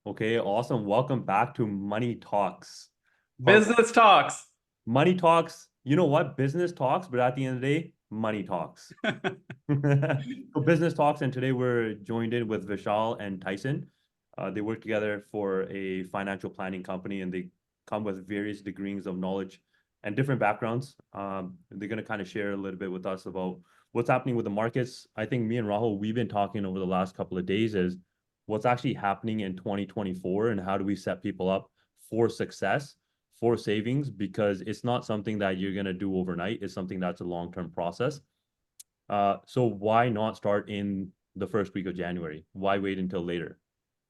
Okay, awesome. Welcome back to Money Talks. Part one. Business talks. Money Talks, you know what? Business talks, but at the end of the day, money talks. So business talks, and today we're joined in with Vishal and Tyson. They work together for a financial planning company, and they come with various degrees of knowledge and different backgrounds. They're going to kind of share a little bit with us about what's happening with the markets. I think me and Rahul, we've been talking over the last couple of days is what's actually happening in 2024 and how do we set people up for success, for savings, because it's not something that you're going to do overnight. It's something that's a long-term process. So why not start in the first week of January? Why wait until later?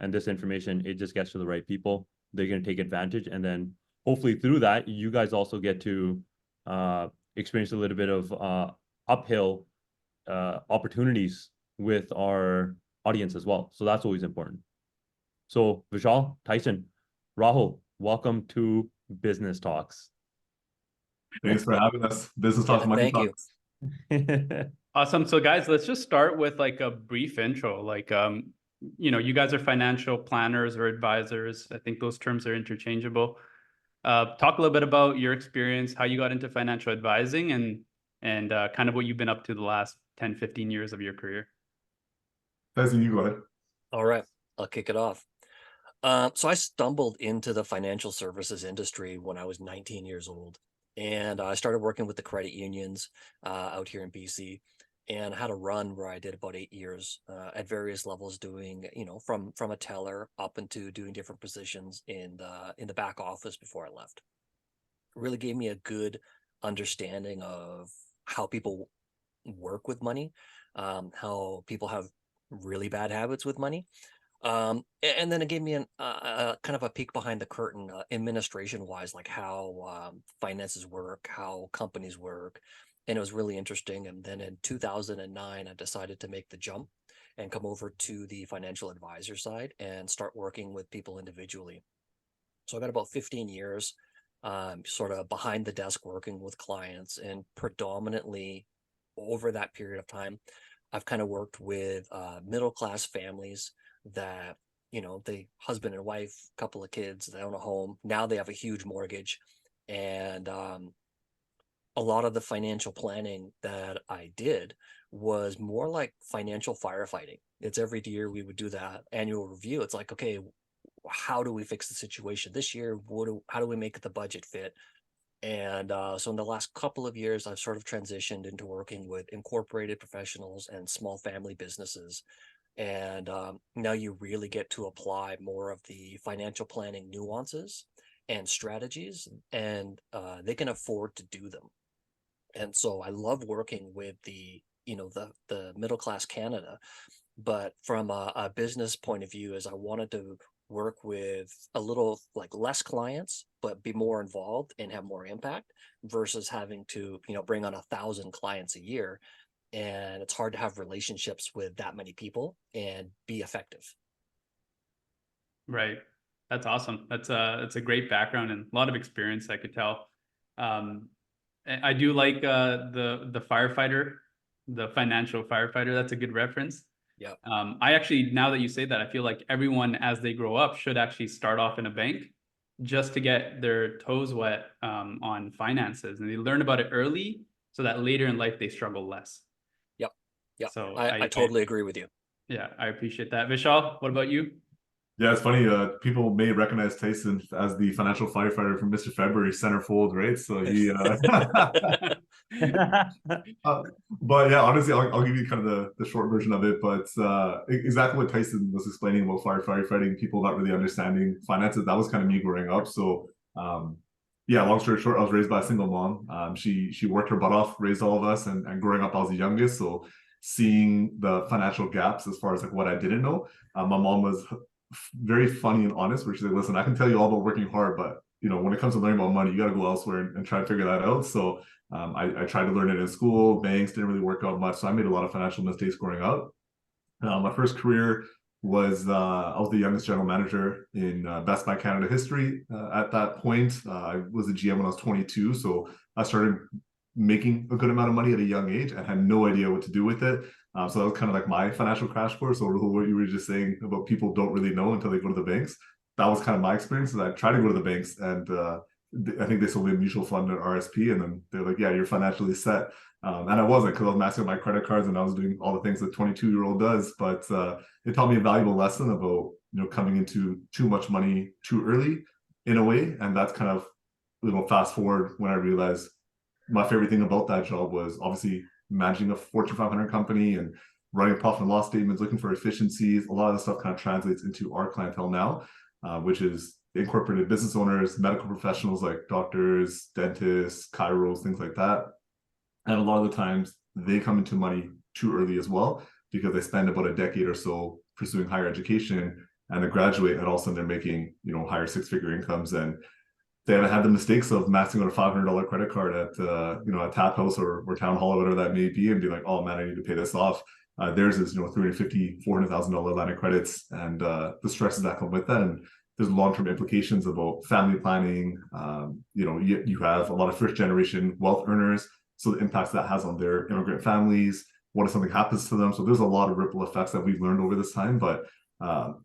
And this information, it just gets to the right people. They're going to take advantage. And then hopefully through that, you guys also get to experience a little bit of uphill opportunities with our audience as well. So that's always important. So Vishal, Tyson, Rahul, welcome to Business Talks. Thanks for having us. Business Talks, Money Thank you. Talks. Awesome. So guys, let's just start with like a brief intro. You guys are financial planners or advisors. I think those terms are interchangeable. Talk a little bit about your experience, how you got into financial advising and kind of what you've been up to the last 10, 15 years of your career. Tyson, you go ahead. All right, I'll kick it off. So I stumbled into the financial services industry when I was 19 years old. And I started working with the credit unions out here in BC, and had a run where I did about 8 years at various levels, doing from a teller up into doing different positions in the back office before I left. It really gave me a good understanding of how people work with money, how people have really bad habits with money. And then it gave me a kind of a peek behind the curtain, administration wise, like how finances work, how companies work. And it was really interesting. And then in 2009, I decided to make the jump and come over to the financial advisor side and start working with people individually. So I got about 15 years sort of behind the desk working with clients, and predominantly over that period of time, I've kind of worked with middle-class families that, they husband and wife, couple of kids, they own a home. Now they have a huge mortgage. And a lot of the financial planning that I did was more like financial firefighting. It's every year we would do that annual review. It's like, okay, how do we fix the situation this year? How do we make the budget fit? And so in the last couple of years, I've sort of transitioned into working with incorporated professionals and small family businesses. And now you really get to apply more of the financial planning nuances and strategies, and they can afford to do them. And so I love working with the middle class Canada, but from a business point of view, is I wanted to work with a little like less clients, but be more involved and have more impact versus having to, bring on 1,000 clients a year. And it's hard to have relationships with that many people and be effective. Right. That's awesome. That's a great background and a lot of experience, I could tell. I do like the firefighter, the financial firefighter. That's a good reference. Yeah. I actually, now that you say that, I feel like everyone as they grow up should actually start off in a bank just to get their toes wet on finances, and they learn about it early so that later in life they struggle less. Yep. Yeah. So I totally agree with you. Yeah, I appreciate that. Vishal, what about you? Yeah, it's funny. People may recognize Tyson as the financial firefighter from Mr. February centerfold, right? So he, but yeah, honestly, I'll give you kind of the short version of it. But exactly what Tyson was explaining about firefighting, people not really understanding finances. That was kind of me growing up. So yeah, long story short, I was raised by a single mom. She worked her butt off, raised all of us, and growing up, I was the youngest. So seeing the financial gaps as far as like what I didn't know, my mom was very funny and honest, where she's like, listen, I can tell you all about working hard, but when it comes to learning about money, you got to go elsewhere and try to figure that out. So I tried to learn it in school. Banks didn't really work out much, so I made a lot of financial mistakes growing up. My first career was I was the youngest general manager in Best Buy Canada history. At that point, I was a GM when I was 22, so I started making a good amount of money at a young age and had no idea what to do with it. So that was kind of like my financial crash course. So Rahul, what you were just saying about people don't really know until they go to the banks. That was kind of my experience. And I tried to go to the banks, and I think they sold me a mutual fund or RSP, and then they're like, "Yeah, you're financially set." And I wasn't, because I was maxing out my credit cards and I was doing all the things that 22-year-old does. But it taught me a valuable lesson about coming into too much money too early, in a way. And that's kind of fast forward when I realized my favorite thing about that job was obviously managing a Fortune 500 company and running profit and loss statements, looking for efficiencies. A lot of the stuff kind of translates into our clientele now, which is incorporated business owners, medical professionals like doctors, dentists, chiros, things like that. And a lot of the times they come into money too early as well, because they spend about a decade or so pursuing higher education, and they graduate and all of a sudden they're making higher six-figure incomes, and they haven't had the mistakes of maxing out a $500 credit card at a tap house or town hall or whatever that may be, and be like, oh man, I need to pay this off. Theirs is $350,000, $400,000 line of credits, and the stresses that come with that. And there's long-term implications about family planning. You have a lot of first-generation wealth earners, so the impacts that has on their immigrant families. What if something happens to them? So there's a lot of ripple effects that we've learned over this time. But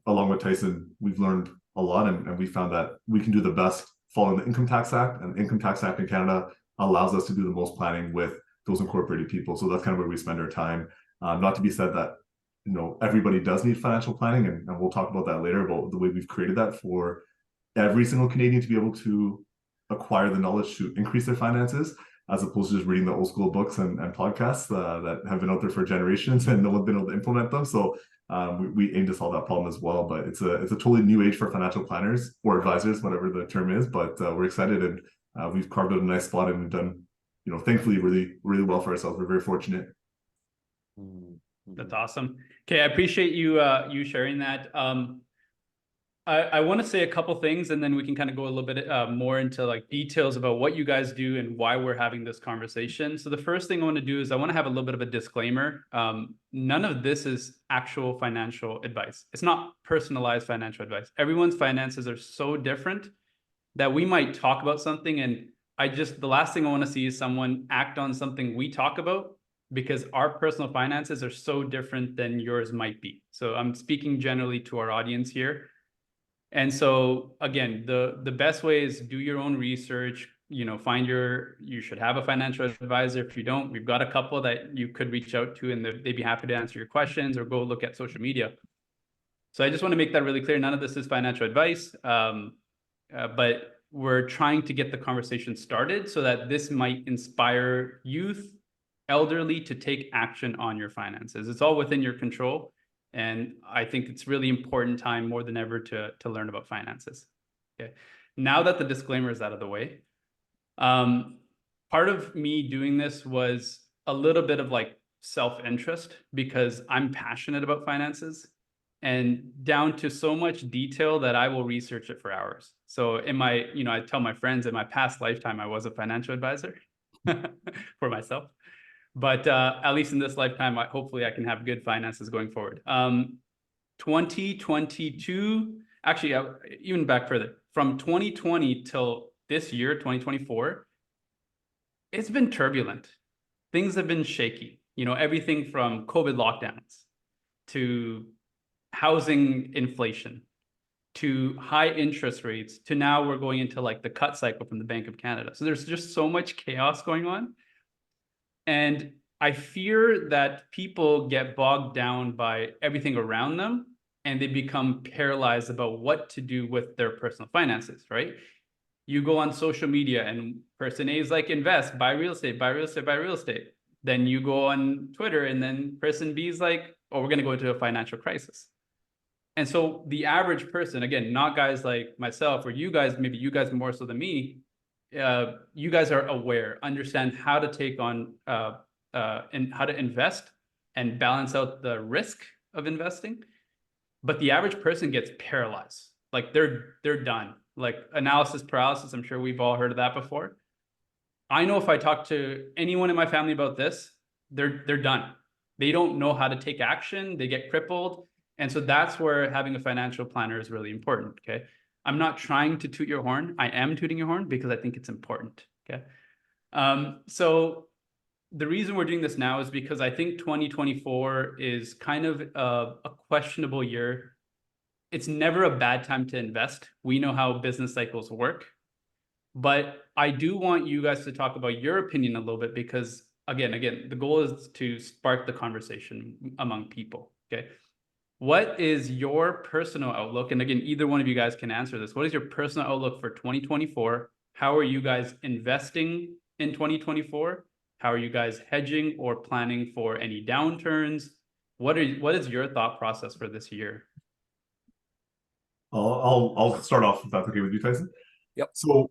along with Tyson, we've learned a lot, and we found that we can do the best following the Income Tax Act, and the Income Tax Act in Canada allows us to do the most planning with those incorporated people. So that's kind of where we spend our time. Not to be said that everybody does need financial planning, and we'll talk about that later, about the way we've created that for every single Canadian to be able to acquire the knowledge to increase their finances, as opposed to just reading the old school books and podcasts that have been out there for generations and no one's been able to implement them. So we aim to solve that problem as well. But it's a totally new age for financial planners or advisors, whatever the term is. But we're excited, and we've carved out a nice spot, and we've done, thankfully, really, really well for ourselves. We're very fortunate. That's awesome. Okay, I appreciate you you sharing that. I want to say a couple things, and then we can kind of go a little bit more into like details about what you guys do and why we're having this conversation. So the first thing I want to do is I want to have a little bit of a disclaimer. None of this is actual financial advice. It's not personalized financial advice. Everyone's finances are so different that we might talk about something, and the last thing I want to see is someone act on something we talk about, because our personal finances are so different than yours might be. So I'm speaking generally to our audience here. And so again, the best way is do your own research, you should have a financial advisor. If you don't, we've got a couple that you could reach out to, and they'd be happy to answer your questions, or go look at social media. So I just want to make that really clear. None of this is financial advice, but we're trying to get the conversation started so that this might inspire youth, elderly, to take action on your finances. It's all within your control. And I think it's really important time more than ever to learn about finances. Okay. Now that the disclaimer is out of the way, part of me doing this was a little bit of like self-interest, because I'm passionate about finances, and down to so much detail that I will research it for hours. So I tell my friends, in my past lifetime, I was a financial advisor for myself. But at least in this lifetime, hopefully I can have good finances going forward. 2022, actually, even back further, from 2020 till this year, 2024, it's been turbulent. Things have been shaky. Everything from COVID lockdowns to housing inflation to high interest rates to now we're going into like the cut cycle from the Bank of Canada. So there's just so much chaos going on. And I fear that people get bogged down by everything around them, and they become paralyzed about what to do with their personal finances, right? You go on social media and person A is like, invest, buy real estate, buy real estate, buy real estate. Then you go on Twitter and then person B is like, oh, we're going to go into a financial crisis. And so the average person, again, not guys like myself or you guys, maybe you guys more so than me, you guys are aware, understand how to take on and how to invest and balance out the risk of investing. But the average person gets paralyzed. Like they're done. Like analysis paralysis. I'm sure we've all heard of that before. I know if I talk to anyone in my family about this, they're done. They don't know how to take action. They get crippled. And so that's where having a financial planner is really important. Okay. I'm not trying to toot your horn. I am tooting your horn because I think it's important. Okay. So the reason we're doing this now is because I think 2024 is kind of a questionable year. It's never a bad time to invest. We know how business cycles work. But I do want you guys to talk about your opinion a little bit because again, the goal is to spark the conversation among people. Okay. What is your personal outlook? And again, either one of you guys can answer this. What is your personal outlook for 2024? How are you guys investing in 2024? How are you guys hedging or planning for any downturns? What is your thought process for this year? I'll start off if that's okay with you, Tyson. Yep. So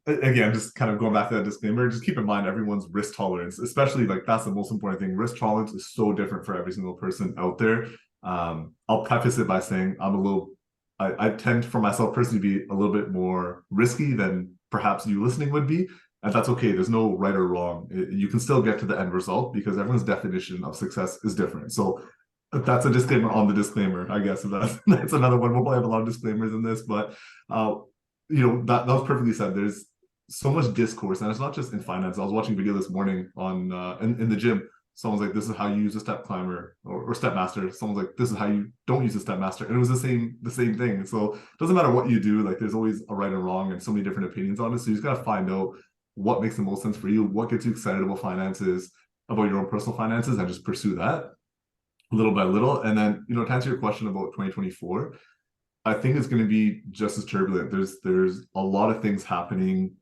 again, just kind of going back to that disclaimer, just keep in mind everyone's risk tolerance, especially like that's the most important thing. Risk tolerance is so different for every single person out there. I'll preface it by saying I tend for myself personally to be a little bit more risky than perhaps you listening would be. And that's okay. There's no right or wrong. You can still get to the end result because everyone's definition of success is different. So that's a disclaimer on the disclaimer, I guess. That's another one. We'll probably have a lot of disclaimers in this, but that was perfectly said. There's so much discourse, and it's not just in finance. I was watching a video this morning on in the gym. Someone's like, "This is how you use a step climber or step master." Someone's like, "This is how you don't use a step master," and it was the same thing. So it doesn't matter what you do. Like, there's always a right and wrong, and so many different opinions on it. So you just gotta find out what makes the most sense for you, what gets you excited about finances, about your own personal finances, and just pursue that little by little. And then, to answer your question about 2024, I think it's going to be just as turbulent. There's a lot of things happening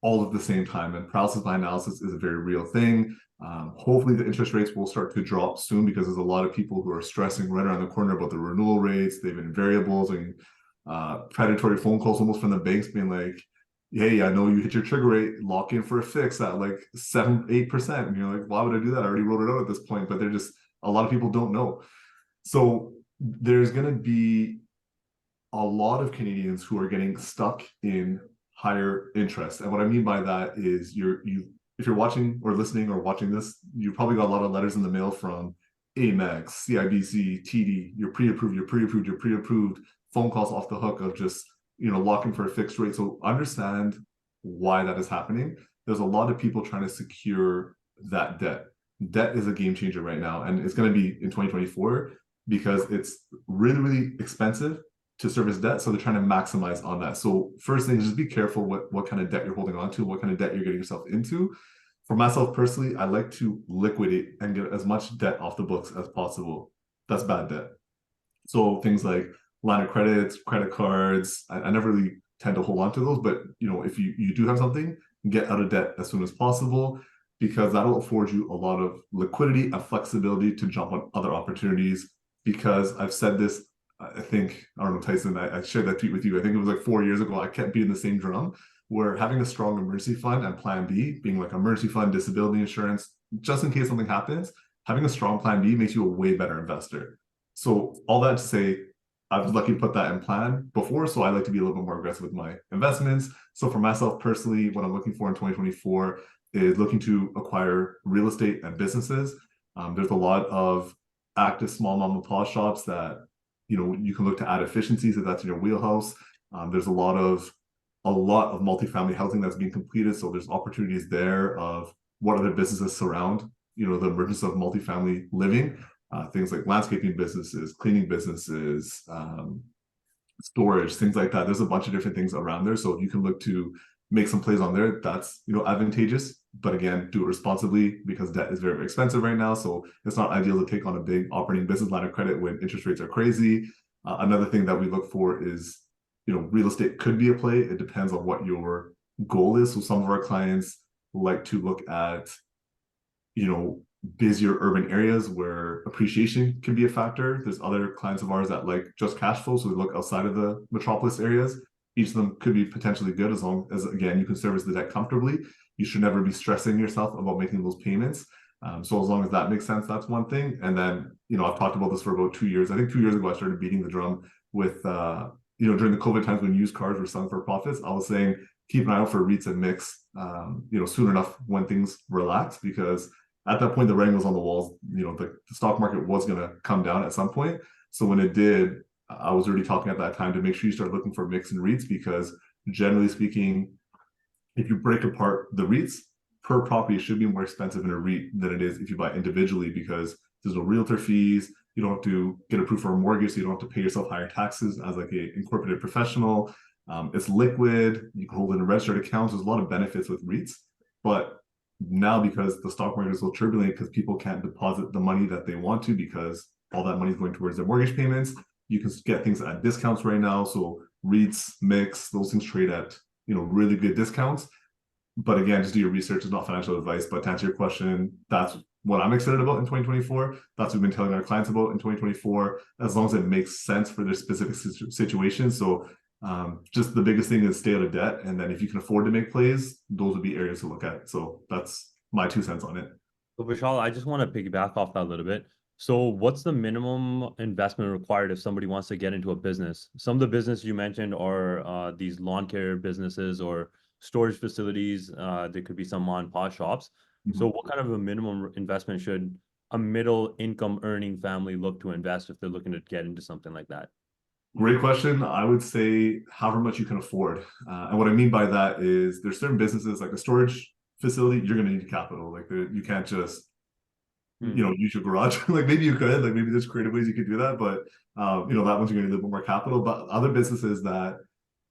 all at the same time, and paralysis by analysis is a very real thing. Hopefully the interest rates will start to drop soon because there's a lot of people who are stressing right around the corner about the renewal rates. They've been variables and predatory phone calls almost from the banks being like, "Hey, I know you hit your trigger rate, lock in for a fix at like 7-8%. And you're like, "Why would I do that? I already wrote it out at this point." But a lot of people don't know. So there's going to be a lot of Canadians who are getting stuck in higher interest. And what I mean by that is if you're watching or listening or watching this, you probably got a lot of letters in the mail from Amex, CIBC, TD, you're pre-approved, phone calls off the hook of just, locking for a fixed rate. So understand why that is happening. There's a lot of people trying to secure that debt. Debt is a game changer right now, and it's going to be in 2024 because it's really, really expensive to service debt. So they're trying to maximize on that. So first thing is just be careful what kind of debt you're holding on to, what kind of debt you're getting yourself into. For myself personally, I like to liquidate and get as much debt off the books as possible. That's bad debt. So things like line of credits, credit cards, I never really tend to hold on to those, but if you do have something, get out of debt as soon as possible, because that'll afford you a lot of liquidity and flexibility to jump on other opportunities. Because I've said this, I don't know, Tyson, I shared that tweet with you. I think it was like 4 years ago. I kept beating the same drum where having a strong emergency fund and plan B, being like emergency fund, disability insurance, just in case something happens, having a strong plan B makes you a way better investor. So all that to say, I was lucky to put that in plan before, so I like to be a little bit more aggressive with my investments. So for myself personally, what I'm looking for in 2024 is looking to acquire real estate and businesses. There's a lot of active small mom and pop shops that you can look to add efficiencies if that's in your wheelhouse. There's a lot of multifamily housing that's being completed, so there's opportunities there of what other businesses surround the emergence of multifamily living. Things like landscaping businesses, cleaning businesses, storage, things like that. There's a bunch of different things around there. So if you can look to make some plays on there, that's advantageous. But again, do it responsibly because debt is very, very expensive right now. So it's not ideal to take on a big operating business line of credit when interest rates are crazy. Another thing that we look for is, real estate could be a play. It depends on what your goal is. So some of our clients like to look at, busier urban areas where appreciation can be a factor. There's other clients of ours that like just cash flow, so we look outside of the metropolis areas. Each of them could be potentially good as long as, again, you can service the debt comfortably. You should never be stressing yourself about making those payments. So as long as that makes sense, that's one thing. And then, I've talked about this for about 2 years. I think 2 years ago, I started beating the drum with, during the COVID times when used cars were selling for profits, I was saying, keep an eye out for REITs and mix, soon enough when things relax, because at that point, the writing was on the walls. The stock market was going to come down at some point. So when it did, I was already talking at that time to make sure you start looking for mix and REITs, because generally speaking, if you break apart the REITs, per property should be more expensive in a REIT than it is if you buy individually, because there's no realtor fees. You don't have to get approved for a mortgage, so you don't have to pay yourself higher taxes as like a incorporated professional. It's liquid. You can hold it in registered accounts. There's a lot of benefits with REITs, but now because the stock market is so turbulent, because people can't deposit the money that they want to because all that money is going towards their mortgage payments, you can get things at discounts right now. So REITs, mix, those things trade at really good discounts. But again, just do your research. It's not financial advice. But to answer your question, that's what I'm excited about in 2024. That's what we've been telling our clients about in 2024, as long as it makes sense for their specific situation. So just the biggest thing is stay out of debt. And then if you can afford to make plays, those would be areas to look at. So that's my 2 cents on it. So Vishal, I just want to piggyback off that a little bit. So what's the minimum investment required if somebody wants to get into a business? Some of the business you mentioned are these lawn care businesses or storage facilities. There could be some mom and pop shops. So what kind of a minimum investment should a middle income earning family look to invest if they're looking to get into something like that? Great question. I would say however much you can afford. And what I mean by that is there's certain businesses like a storage facility, you're going to need capital. Like you can't just, use your garage. Like maybe you could, like maybe there's creative ways you could do that, but that one's going to need a little bit more capital. But other businesses that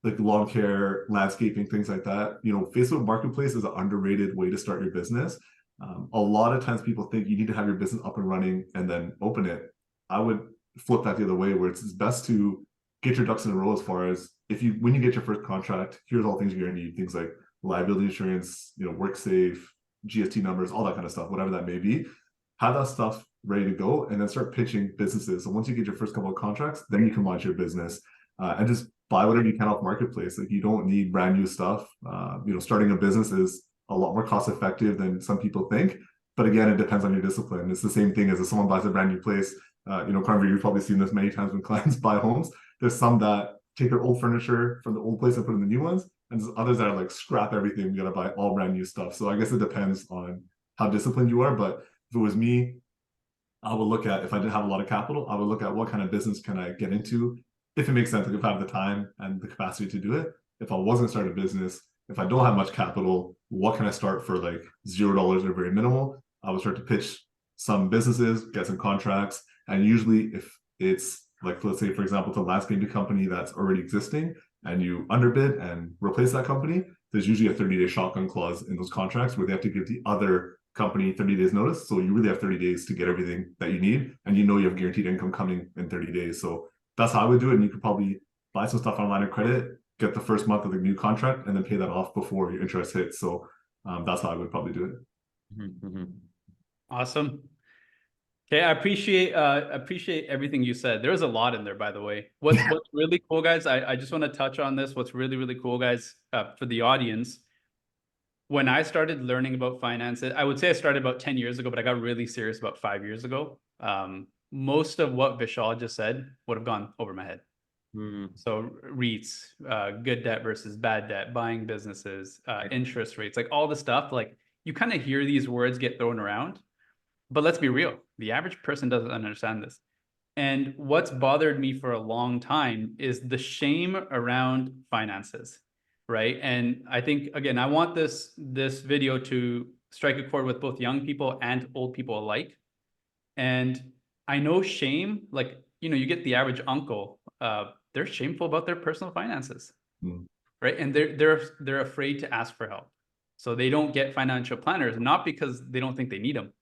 like lawn care, landscaping, things like that, Facebook Marketplace is an underrated way to start your business. A lot of times people think you need to have your business up and running and then open it. I would flip that the other way, where it's best to get your ducks in a row as far as when you get your first contract, here's all things you're going to need, things like liability insurance, work safe, GST numbers, all that kind of stuff, whatever that may be. Have that stuff ready to go and then start pitching businesses. So once you get your first couple of contracts, then you can launch your business and just buy whatever you can off marketplace. Like you don't need brand new stuff. Starting a business is a lot more cost effective than some people think. But again, it depends on your discipline. It's the same thing as if someone buys a brand new place. Karnvir, you've probably seen this many times when clients buy homes. There's some that take their old furniture from the old place and put in the new ones. And there's others that are like, scrap everything. We got to buy all brand new stuff. So I guess it depends on how disciplined you are. But if it was me, I would look at, if I didn't have a lot of capital, I would look at what kind of business can I get into if it makes sense, like if I have the time and the capacity to do it. If I wasn't starting a business, if I don't have much capital, what can I start for like $0 or very minimal? I would start to pitch some businesses, get some contracts. And usually if it's like, let's say, for example, it's a landscaping company that's already existing and you underbid and replace that company, there's usually a 30-day shotgun clause in those contracts where they have to give the other company 30 days notice. So you really have 30 days to get everything that you need. And you have guaranteed income coming in 30 days. So that's how I would do it. And you could probably buy some stuff on line of credit, get the first month of the new contract, and then pay that off before your interest hits. So that's how I would probably do it. Awesome. Okay, I appreciate everything you said. There was a lot in there, by the way. What's really cool, guys, I just want to touch on this. What's really, really cool, guys, for the audience, when I started learning about finances, I would say I started about 10 years ago, but I got really serious about 5 years ago. Most of what Vishal just said would have gone over my head. So REITs, good debt versus bad debt, buying businesses, interest rates, like all the stuff, like you kind of hear these words get thrown around, but let's be real. The average person doesn't understand this. And what's bothered me for a long time is the shame around finances, right? And I think, again, I want this video to strike a chord with both young people and old people alike. And I know shame, like, you get the average uncle, they're shameful about their personal finances, right? And they're afraid to ask for help. So they don't get financial planners, not because they don't think they need them.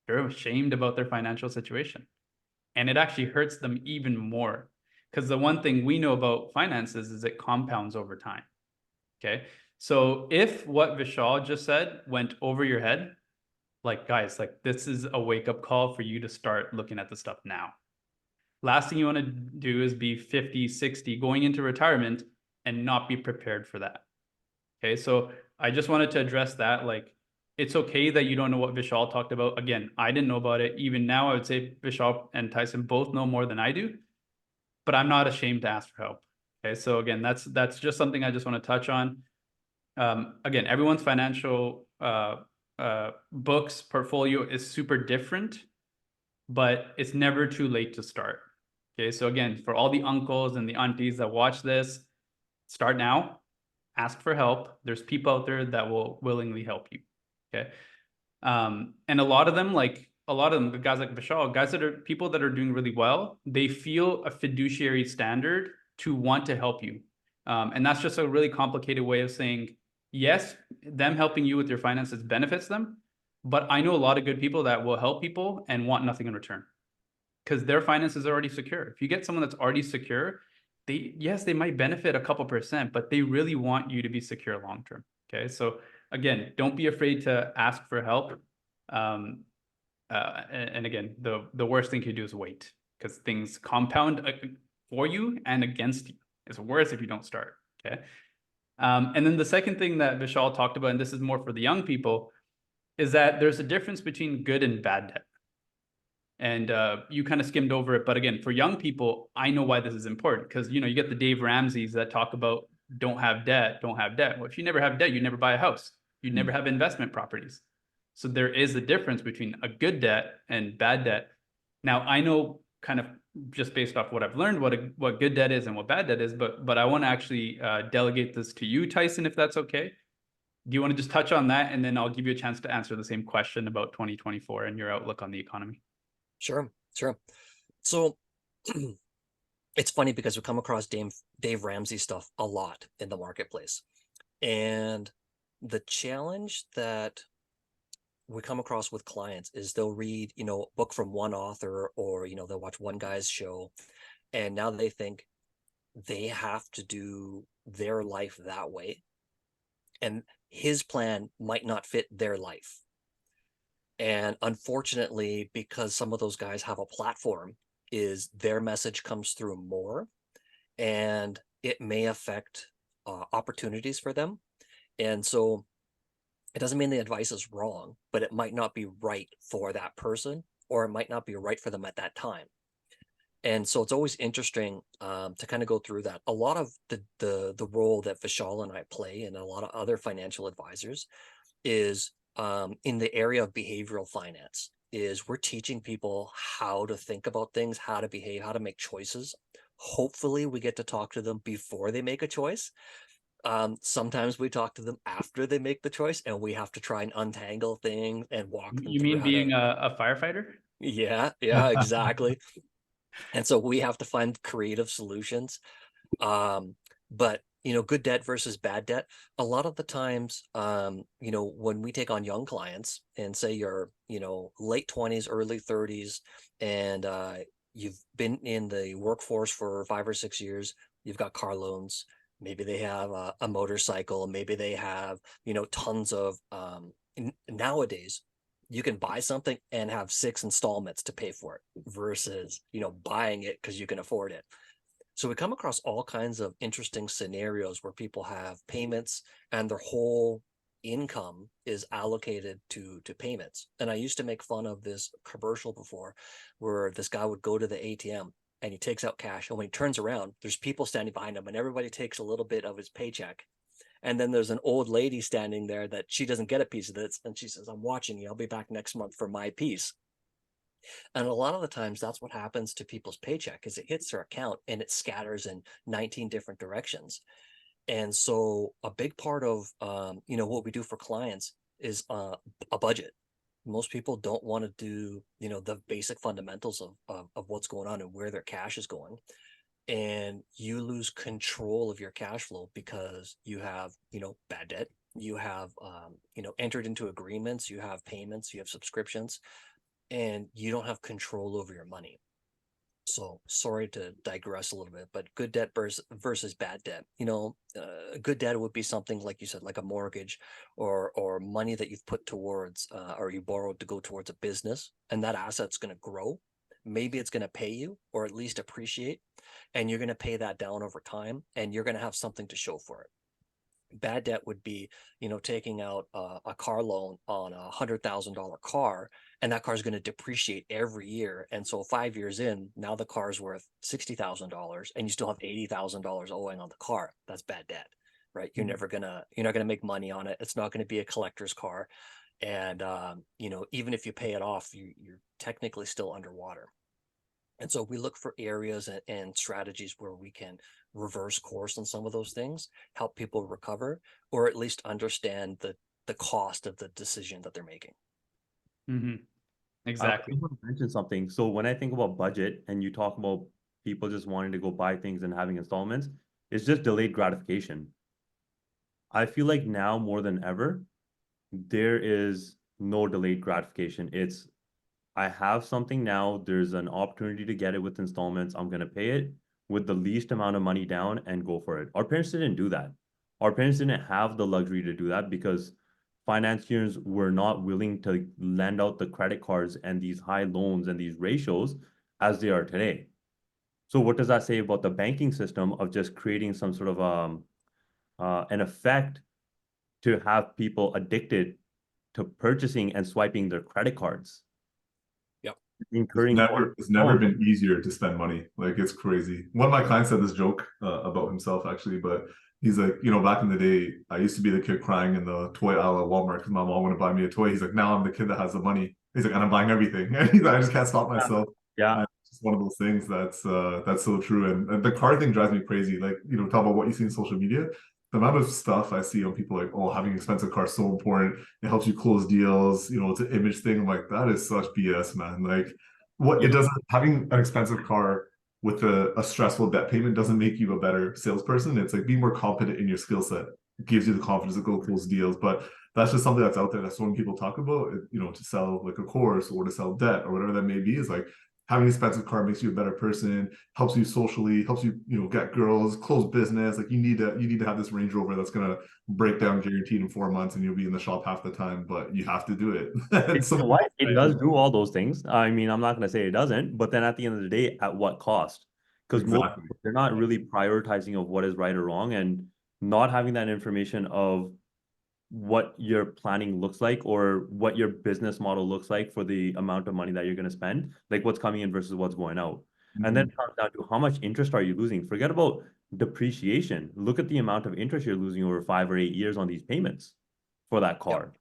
They're ashamed about their financial situation. And it actually hurts them even more. Because the one thing we know about finances is it compounds over time. Okay. So if what Vishal just said went over your head, like, guys, like this is a wake-up call for you to start looking at the stuff now. Last thing you want to do is be 50, 60, going into retirement and not be prepared for that. Okay. So I just wanted to address that. Like, it's okay that you don't know what Vishal talked about. Again, I didn't know about it. Even now, I would say Vishal and Tyson both know more than I do, but I'm not ashamed to ask for help. Okay. So again, that's just something I just want to touch on. Again, everyone's financial books portfolio is super different, but it's never too late to start. Okay. So again, for all the uncles and the aunties that watch this, start now, ask for help. There's people out there that will willingly help you. Okay. And a lot of them, the guys like Vishal, guys that are people that are doing really well, they feel a fiduciary standard to want to help you. And that's just a really complicated way of saying, yes, them helping you with your finances benefits them. But I know a lot of good people that will help people and want nothing in return because their finances are already secure. If you get someone that's already secure, they might benefit a couple %, but they really want you to be secure long term. Okay. So again, don't be afraid to ask for help. And again, the worst thing you do is wait because things compound for you and against you. It's worse if you don't start. Okay. And then the second thing that Vishal talked about, and this is more for the young people, is that there's a difference between good and bad debt. And you kind of skimmed over it, but again, for young people, I know why this is important because you get the Dave Ramseys that talk about don't have debt. Well, if you never have debt, you never buy a house. You never have investment properties. So there is a difference between a good debt and bad debt. Now I know kind of just based off what I've learned what good debt is and what bad debt is, but I want to actually delegate this to you, Tyson, if that's okay. Do you want to just touch on that, and then I'll give you a chance to answer the same question about 2024 and your outlook on the economy? Sure. So it's funny because we come across Dave Ramsey stuff a lot in the marketplace. And the challenge that we come across with clients is they'll read, a book from one author, or, they'll watch one guy's show, and now they think they have to do their life that way. And his plan might not fit their life. And unfortunately, because some of those guys have a platform, is their message comes through more, and it may affect opportunities for them. And so it doesn't mean the advice is wrong, but it might not be right for that person, or it might not be right for them at that time. And so it's always interesting to kind of go through that. A lot of the role that Vishal and I play, and a lot of other financial advisors, is in the area of behavioral finance. Is we're teaching people how to think about things, how to behave, how to make choices. Hopefully we get to talk to them before they make a choice. Sometimes we talk to them after they make the choice, and we have to try and untangle things and walk them You through mean being a firefighter? Yeah, exactly. And so we have to find creative solutions. But good debt versus bad debt, a lot of the times, when we take on young clients, and say you're, late 20s, early 30s, and you've been in the workforce for 5 or 6 years, you've got car loans, maybe they have a motorcycle, maybe they have, tons of, nowadays, you can buy something and have 6 installments to pay for it versus, buying it because you can afford it. So we come across all kinds of interesting scenarios where people have payments and their whole income is allocated to payments. And I used to make fun of this commercial before, where this guy would go to the ATM and he takes out cash, and when he turns around, there's people standing behind him, and everybody takes a little bit of his paycheck. And then there's an old lady standing there that she doesn't get a piece of this, and she says, "I'm watching you. I'll be back next month for my piece." And a lot of the times that's what happens to people's paycheck, is it hits their account and it scatters in 19 different directions. And so a big part of, what we do for clients is a budget. Most people don't want to do, the basic fundamentals of what's going on and where their cash is going. And you lose control of your cash flow because you have, bad debt, you have, entered into agreements, you have payments, you have subscriptions, and you don't have control over your money. So sorry to digress a little bit, but good debt versus bad debt. Good debt would be something like you said, like a mortgage, or money that you've put towards, or you borrowed to go towards a business, and that asset's going to grow. Maybe it's going to pay you, or at least appreciate, and you're going to pay that down over time, and you're going to have something to show for it. Bad debt would be, taking out a car loan on $100,000 car, and that car is going to depreciate every year. And so 5 years in, now the car is worth $60,000, and you still have $80,000 owing on the car. That's bad debt, right? You're not going to make money on it. It's not going to be a collector's car. And, even if you pay it off, you're technically still underwater. And so we look for areas and strategies where we can reverse course on some of those things, help people recover, or at least understand the cost of the decision that they're making. Exactly. I want to mention something. So when I think about budget and you talk about people just wanting to go buy things and having installments, it's just delayed gratification. I feel like now more than ever, there is no delayed gratification. It's I have something now, there's an opportunity to get it with installments. I'm going to pay it with the least amount of money down and go for it. Our parents didn't do that. Our parents didn't have the luxury to do that because financiers were not willing to lend out the credit cards and these high loans and these ratios as they are today. So what does that say about the banking system of just creating some sort of an effect to have people addicted to purchasing and swiping their credit cards? Incurring It's never been easier to spend money. Like, it's crazy. One of my clients said this joke about himself, actually, but he's like, back in the day, I used to be the kid crying in the toy aisle at Walmart because my mom wouldn't buy me a toy. He's like, now I'm the kid that has the money. He's like, and I'm buying everything. And he's like, I just can't stop myself. Yeah. It's just one of those things that's so true. And the card thing drives me crazy. Like, talk about what you see in social media. The amount of stuff I see on people like, oh, having expensive cars so important. It helps you close deals. It's an image thing. I'm like, that is such BS, man. Like, what it doesn't, having an expensive car with a stressful debt payment doesn't make you a better salesperson. It's like being more confident in your skill set. It gives you the confidence to go close deals. But that's just something that's out there that so many people talk about, to sell like a course or to sell debt or whatever that may be, is like having an expensive car makes you a better person, helps you socially, helps you, get girls, close business. Like you need to have this Range Rover that's gonna break down guaranteed in 4 months and you'll be in the shop half the time, but you have to do it. You know what? It does do all those things. I mean, I'm not gonna say it doesn't, but then at the end of the day, at what cost? Because Exactly. they're not really prioritizing of what is right or wrong and not having that information of what your planning looks like or what your business model looks like for the amount of money that you're going to spend, like what's coming in versus what's going out. And then it comes down to how much interest are you losing? Forget about depreciation. Look at the amount of interest you're losing over 5 or 8 years on these payments for that car,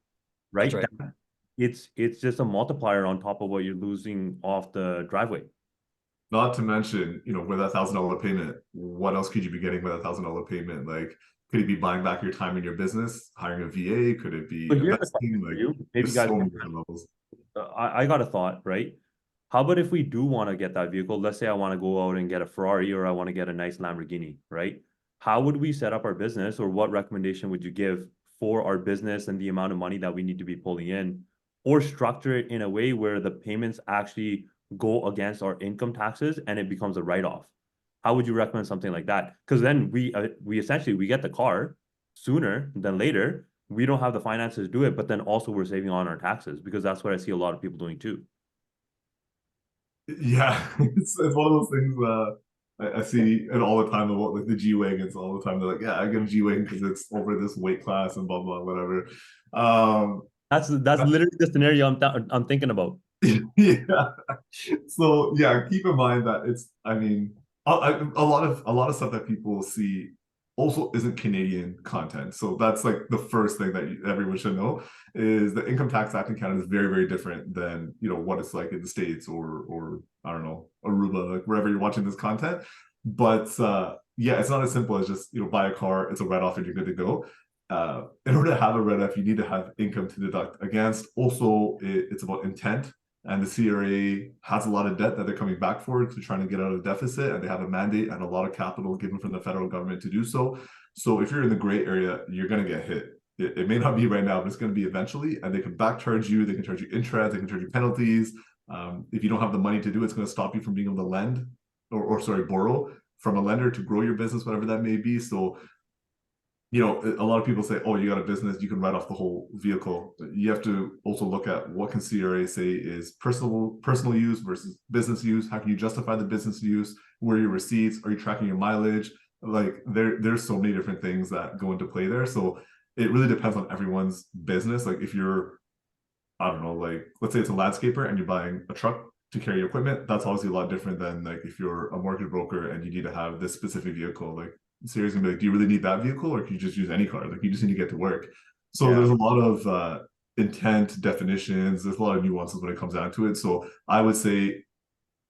right? That's right. It's just a multiplier on top of what you're losing off the driveway. Not to mention, with a $1,000 payment, what else could you be getting with a $1,000 payment? Like, could it be buying back your time in your business, hiring a VA? Could it be investing? Like, maybe guys, so many different levels. I got a thought, right? How about if we do want to get that vehicle? Let's say I want to go out and get a Ferrari or I want to get a nice Lamborghini, right? How would we set up our business, or what recommendation would you give for our business and the amount of money that we need to be pulling in, or structure it in a way where the payments actually go against our income taxes and it becomes a write-off? How would you recommend something like that? Because then we essentially we get the car sooner than later. We don't have the finances to do it, but then also we're saving on our taxes, because that's what I see a lot of people doing too. Yeah, it's one of those things I see it all the time about like the G-Wagons all the time. They're like, yeah, I get a G-Wagon because it's over this weight class and blah, blah, whatever. That's literally the scenario I'm thinking about. Yeah. So yeah, keep in mind that it's, I mean, a lot of stuff that people see also isn't Canadian content. So that's like the first thing that everyone should know, is the income tax act in Canada is very, very different than, what it's like in the States or I don't know, Aruba, like wherever you're watching this content. But yeah, it's not as simple as just, buy a car, it's a write-off and you're good to go. In order to have a write-off, you need to have income to deduct against. Also, it's about intent. And the CRA has a lot of debt that they're coming back for to trying to get out of deficit, and they have a mandate and a lot of capital given from the federal government to do so. So if you're in the gray area, you're going to get hit. It may not be right now, but it's going to be eventually, and they can back charge you. They can charge you interest. They can charge you penalties. If you don't have the money to do it, it's going to stop you from being able to lend or borrow from a lender to grow your business, whatever that may be. So a lot of people say, oh, you got a business, you can write off the whole vehicle. You have to also look at what can CRA say is personal use versus business use. How can you justify the business use? Where are your receipts? Are you tracking your mileage? Like there's so many different things that go into play there. So it really depends on everyone's business. Like if you're, I don't know, like let's say it's a landscaper and you're buying a truck to carry your equipment, that's obviously a lot different than like if you're a mortgage broker and you need to have this specific vehicle. Like Siri's gonna be like, do you really need that vehicle, or can you just use any car? Like you just need to get to work. So there's a lot of intent definitions. There's a lot of nuances when it comes down to it. So I would say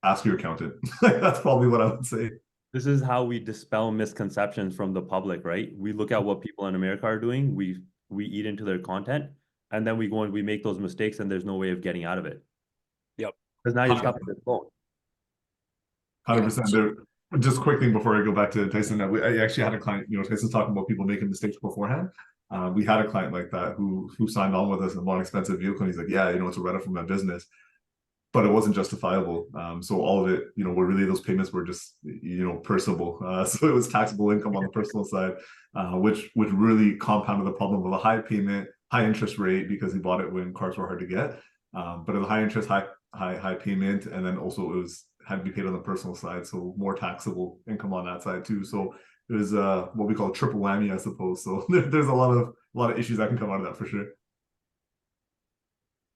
ask your accountant. That's probably what I would say. This is how we dispel misconceptions from the public, right? We look at what people in America are doing. We we eat into their content, and then we go and we make those mistakes, and there's no way of getting out of it. Yep. Because now you're stuck with this phone. 100%. There, just quick thing before I go back to Tyson. I actually had a client, Tyson's talking about people making mistakes beforehand. We had a client like that who signed on with us and bought an expensive vehicle. And he's like, yeah, it's a write-off from my business, but it wasn't justifiable. So all of it, were really, those payments were just, personable. So it was taxable income on the personal side, which really compounded the problem of a high payment, high interest rate, because he bought it when cars were hard to get. But it was high interest, high payment, and then also it had to be paid on the personal side, so more taxable income on that side too. So it was what we call triple whammy, I suppose. So there's a lot of issues that can come out of that for sure.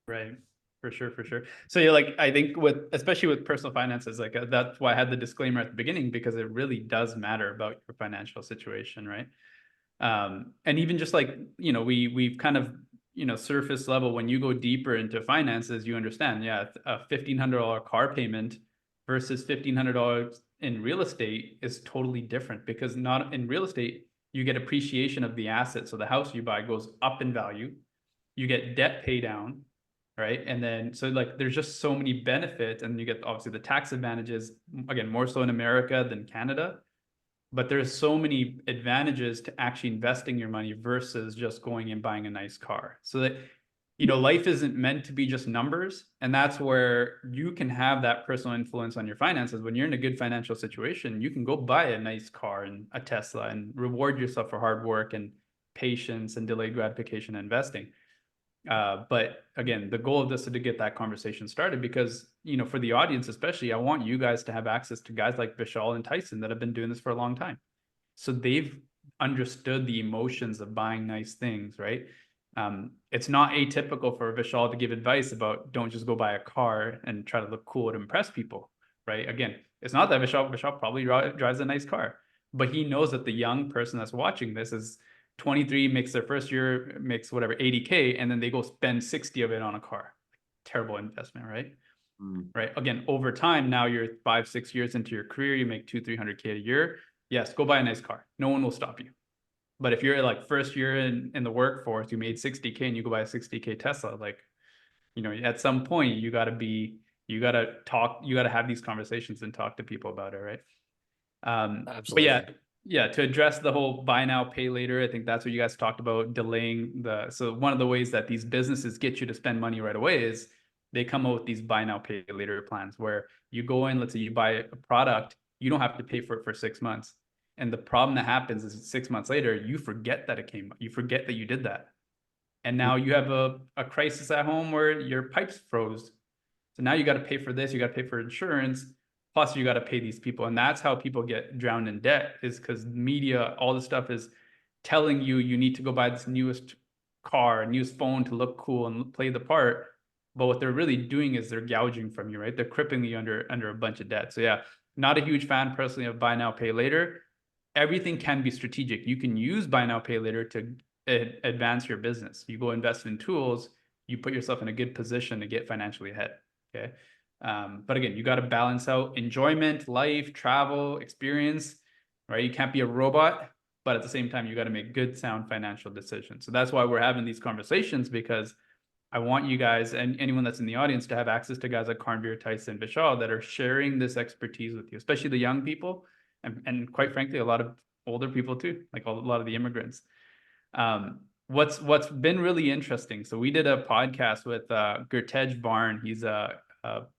Right. For sure. So you're like, I think especially with personal finances, like that's why I had the disclaimer at the beginning, because it really does matter about your financial situation, right? And even just like, we've kind of, surface level, when you go deeper into finances, you understand, yeah, a $1,500 car payment versus $1,500 in real estate is totally different, because not in real estate, you get appreciation of the asset. So the house you buy goes up in value, you get debt pay down, right? And then, so like, there's just so many benefits, and you get obviously the tax advantages, again, more so in America than Canada, but there's so many advantages to actually investing your money versus just going and buying a nice car. So that, life isn't meant to be just numbers. And that's where you can have that personal influence on your finances. When you're in a good financial situation, you can go buy a nice car and a Tesla and reward yourself for hard work and patience and delayed gratification investing. But again, the goal of this is to get that conversation started, because, for the audience, especially, I want you guys to have access to guys like Vishal and Tyson that have been doing this for a long time. So they've understood the emotions of buying nice things, right? It's not atypical for Vishal to give advice about don't just go buy a car and try to look cool to impress people, right? Again, it's not that Vishal probably drives a nice car, but he knows that the young person that's watching this is 23, makes their first year, makes whatever, 80K, and then they go spend 60 of it on a car. Terrible investment, right? Right. Again, over time, now you're 5-6 years into your career, you make 200-300K a year. Yes, go buy a nice car. No one will stop you. But if you're like first year in the workforce, you made 60K and you go buy a 60K Tesla, like, at some point you got to have these conversations and talk to people about it, right? Absolutely. But yeah, to address the whole buy now, pay later, I think that's what you guys talked about, delaying so one of the ways that these businesses get you to spend money right away is they come up with these buy now, pay later plans, where you go in, let's say you buy a product, you don't have to pay for it for 6 months. And the problem that happens is 6 months later, you forget that it came, you forget that you did that. And now you have a crisis at home where your pipes froze. So now you got to pay for this, you got to pay for insurance, plus you got to pay these people. And that's how people get drowned in debt, is because media, all this stuff is telling you need to go buy this newest car, newest phone to look cool and play the part. But what they're really doing is they're gouging from you, right? They're crippling you under a bunch of debt. So yeah, not a huge fan personally of buy now, pay later. Everything can be strategic. You can use buy now, pay later to advance your business. You go invest in tools, you put yourself in a good position to get financially ahead. Okay. But again, you got to balance out enjoyment, life, travel, experience, right? You can't be a robot, but at the same time, you got to make good, sound financial decisions. So that's why we're having these conversations, because I want you guys and anyone that's in the audience to have access to guys like Karnvir, Tyson, Vishal that are sharing this expertise with you, especially the young people, and quite frankly, a lot of older people too, like a lot of the immigrants. What's been really interesting. So we did a podcast with Gurtej Barn. He's a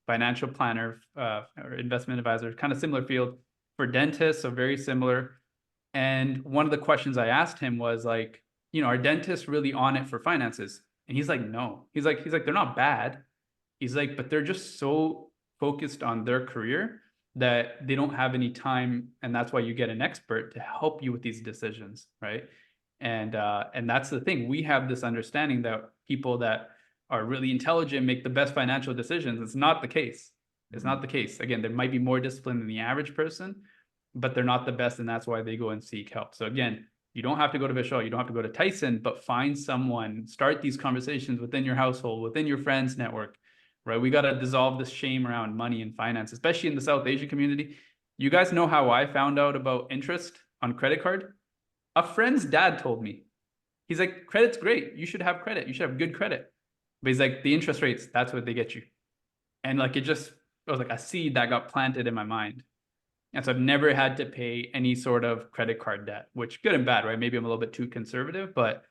financial planner or investment advisor, kind of similar field for dentists, so very similar. And one of the questions I asked him was like, are dentists really on it for finances? And he's like, no. He's like, they're not bad. He's like, but they're just so focused on their career that they don't have any time. And that's why you get an expert to help you with these decisions, right? And that's the thing. We have this understanding that people that are really intelligent make the best financial decisions. It's not the case. It's not the case. Again, there might be more discipline than the average person, but they're not the best. And that's why they go and seek help. So again, you don't have to go to Vishal, you don't have to go to Tyson, but find someone, start these conversations within your household, within your friends network, right? We got to dissolve this shame around money and finance, especially in the South Asian community. You guys know how I found out about interest on credit card? A friend's dad told me. He's like, credit's great. You should have credit. You should have good credit. But he's like, the interest rates, that's what they get you. And like, it was like a seed that got planted in my mind. And so I've never had to pay any sort of credit card debt, which good and bad, right? Maybe I'm a little bit too conservative, but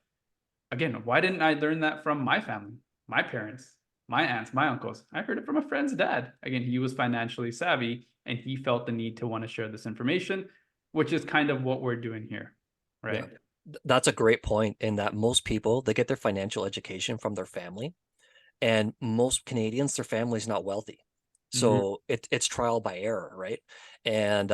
again, why didn't I learn that from my family, my parents, my aunts, my uncles? I heard it from a friend's dad. Again, he was financially savvy and he felt the need to want to share this information, which is kind of what we're doing here, right? That's a great point, in that most people, they get their financial education from their family, and most Canadians, their family is not wealthy. So it's trial by error, right? And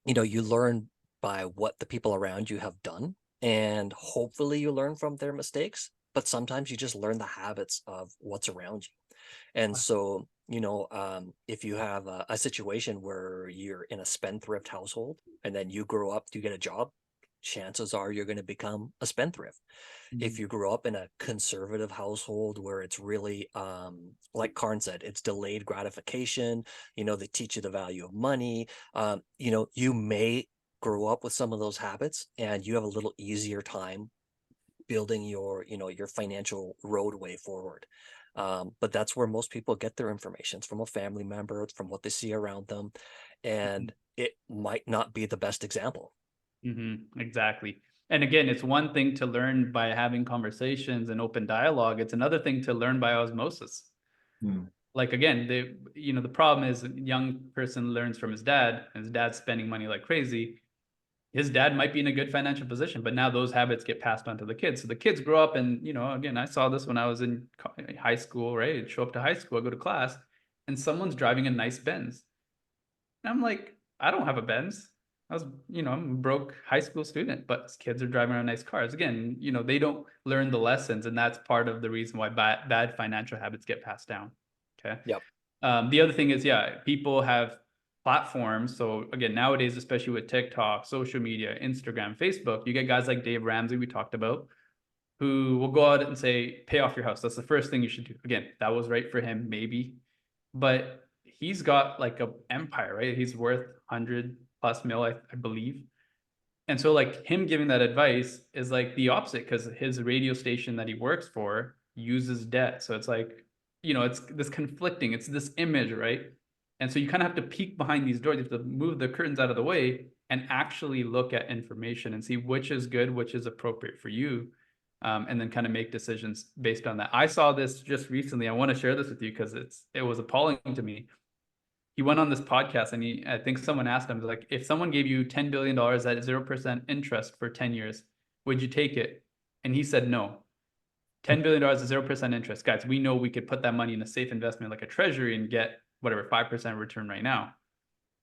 you know, you learn by what the people around you have done, and hopefully you learn from their mistakes, but sometimes you just learn the habits of what's around you. And so, you know, if you have a situation where you're in a spendthrift household and then you grow up, you get a job, chances are you're going to become a spendthrift. If you grow up in a conservative household where it's really, like Karn said, it's delayed gratification, you know, they teach you the value of money, you know, you may grow up with some of those habits and you have a little easier time building your, you know, your financial roadway forward. But that's where most people get their information. It's from a family member, it's from what they see around them, and it might not be the best example. Exactly. And again, it's one thing to learn by having conversations and open dialogue. It's another thing to learn by osmosis. Like, again, the problem is a young person learns from his dad, and his dad's spending money like crazy. His dad might be in a good financial position, but now those habits get passed on to the kids. So the kids grow up and, you know, again, I saw this when I was in high school, right? I'd show up to high school, I go to class, and someone's driving a nice Benz. And I'm like, I don't have a Benz. I'm a broke high school student, but kids are driving around nice cars. Again, you know, they don't learn the lessons, and that's part of the reason why bad financial habits get passed down. Okay. Yep. The other thing is, people have platforms. So again, nowadays, especially with TikTok, social media, Instagram, Facebook, you get guys like Dave Ramsey, we talked about, who will go out and say, pay off your house. That's the first thing you should do. Again, that was right for him, maybe, but he's got like a empire, right? He's worth 100+ mil, I believe. And so like him giving that advice is like the opposite, because his radio station that he works for uses debt. So it's like, you know, it's this conflicting, it's this image, right? And so you kind of have to peek behind these doors. You have to move the curtains out of the way and actually look at information and see which is good, which is appropriate for you. And then kind of make decisions based on that. I saw this just recently. I want to share this with you because it was appalling to me. He went on this podcast and I think someone asked him, like, if someone gave you $10 billion at 0% interest for 10 years, would you take it? And he said, no. $10 billion at 0% interest. Guys, we know we could put that money in a safe investment like a treasury and get whatever 5% return right now.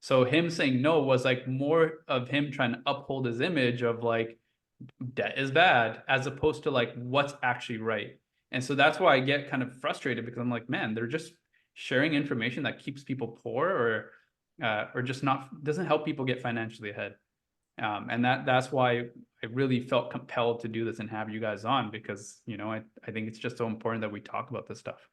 So him saying no was like more of him trying to uphold his image of like, debt is bad, as opposed to like what's actually right. And so that's why I get kind of frustrated, because I'm like, man, they're just sharing information that keeps people poor or just doesn't help people get financially ahead. And that's why I really felt compelled to do this and have you guys on, because, you know, I think it's just so important that we talk about this stuff.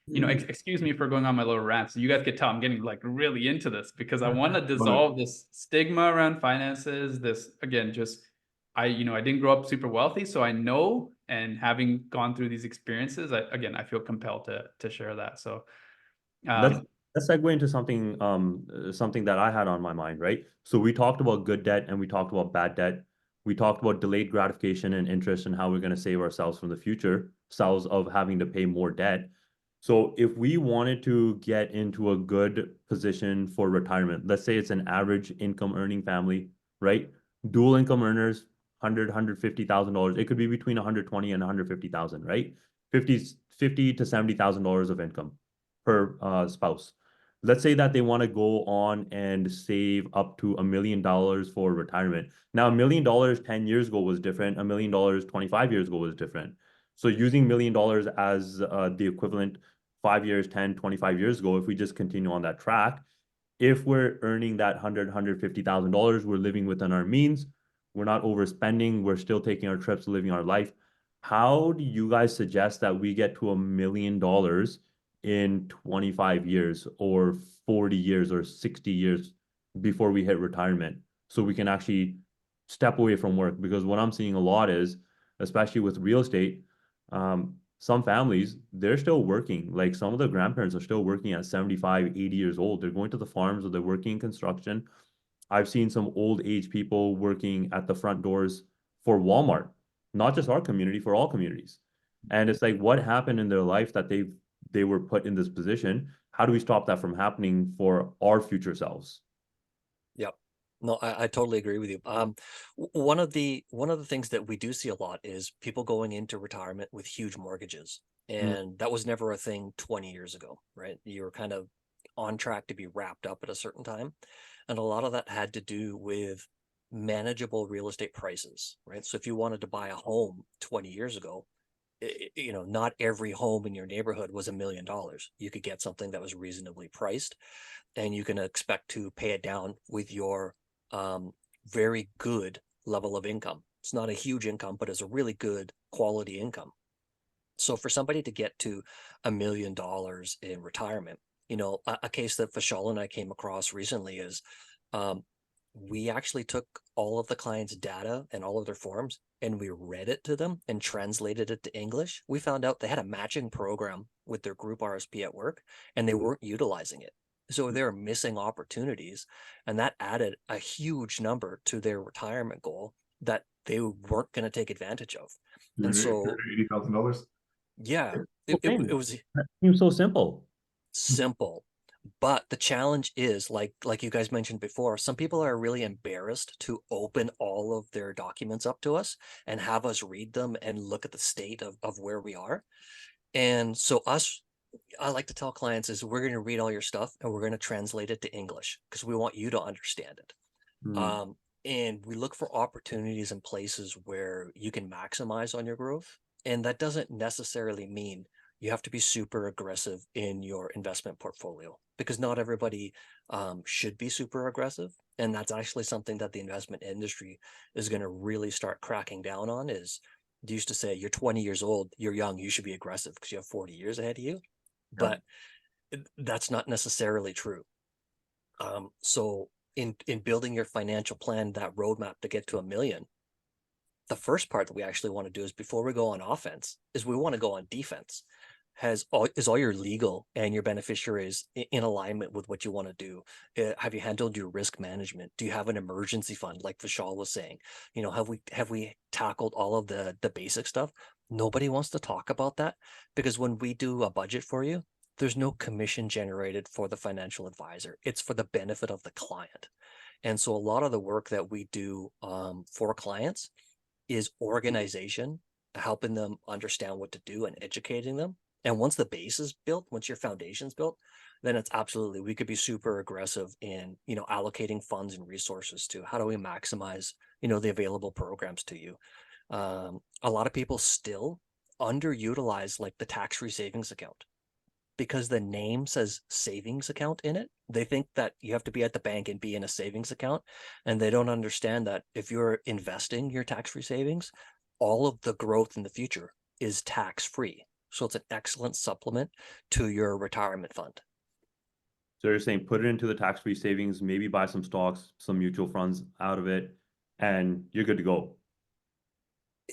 You know, excuse me for going on my little rant. So you guys could tell I'm getting like really into this, because I want to dissolve this stigma around finances. This, again, just, I didn't grow up super wealthy, so I know, and having gone through these experiences, I feel compelled to share that. So let's segue into something that I had on my mind, right? So we talked about good debt and we talked about bad debt. We talked about delayed gratification and interest and how we're going to save ourselves from the future selves of having to pay more debt. So if we wanted to get into a good position for retirement, let's say it's an average income earning family, right? Dual income earners, $150,000. It could be between 120 and 150,000, right? 50 to $70,000 of income per spouse. Let's say that they want to go on and save up to $1 million for retirement. Now, $1 million 10 years ago was different. $1 million 25 years ago was different. So using $1 million as the equivalent 5 years, 10, 25 years ago, if we just continue on that track, if we're earning that $150,000, we're living within our means, we're not overspending, we're still taking our trips, living our life. How do you guys suggest that we get to $1 million in 25 years or 40 years or 60 years before we hit retirement, so we can actually step away from work, because what I'm seeing a lot is, especially with real estate, some families, they're still working. Like some of the grandparents are still working at 75, 80 years old. They're going to the farms or they're working in construction. I've seen some old age people working at the front doors for Walmart, not just our community, for all communities. And it's like, what happened in their life that they were put in this position? How do we stop that from happening for our future selves? Yep. No, I totally agree with you. One of the things that we do see a lot is people going into retirement with huge mortgages. Mm. And that was never a thing 20 years ago, right? You were kind of on track to be wrapped up at a certain time. And a lot of that had to do with manageable real estate prices, right? So if you wanted to buy a home 20 years ago, you know, not every home in your neighborhood was $1 million. You could get something that was reasonably priced, and you can expect to pay it down with your very good level of income. It's not a huge income, but it's a really good quality income. So for somebody to get to $1 million in retirement, you know, a case that Vishal and I came across recently is we actually took all of the clients' data and all of their forms and we read it to them and translated it to English. We found out they had a matching program with their group RSP at work and they weren't utilizing it. So they were missing opportunities, and that added a huge number to their retirement goal that they weren't going to take advantage of. And so, $80,000. yeah, Okay. it was That seems so simple. simple. But the challenge is, like you guys mentioned before, some people are really embarrassed to open all of their documents up to us and have us read them and look at the state of where we are. And so I like to tell clients is we're going to read all your stuff and we're going to translate it to English because we want you to understand it. Mm. And we look for opportunities and places where you can maximize on your growth. And that doesn't necessarily mean you have to be super aggressive in your investment portfolio, because not everybody should be super aggressive. And that's actually something that the investment industry is going to really start cracking down on. Is they used to say, you're 20 years old, you're young, you should be aggressive because you have 40 years ahead of you. But that's not necessarily true. So in building your financial plan, that roadmap to get to $1 million, the first part that we actually want to do is, before we go on offense, is we want to go on defense. Is all your legal and your beneficiaries in alignment with what you want to do? Have you handled your risk management? Do you have an emergency fund, like Vishal was saying? You know, have we tackled all of the basic stuff? Nobody wants to talk about that, because when we do a budget for you, there's no commission generated for the financial advisor. It's for the benefit of the client. And so a lot of the work that we do for clients is organization, helping them understand what to do and educating them. And once the base is built, once your foundation's built, then it's absolutely, we could be super aggressive in, you know, allocating funds and resources to how do we maximize, you know, the available programs to you. A lot of people still underutilize like the tax-free savings account, because the name says savings account in it. They think that you have to be at the bank and be in a savings account. And they don't understand that if you're investing your tax-free savings, all of the growth in the future is tax-free. So it's an excellent supplement to your retirement fund. So you're saying put it into the tax-free savings, maybe buy some stocks, some mutual funds out of it, and you're good to go.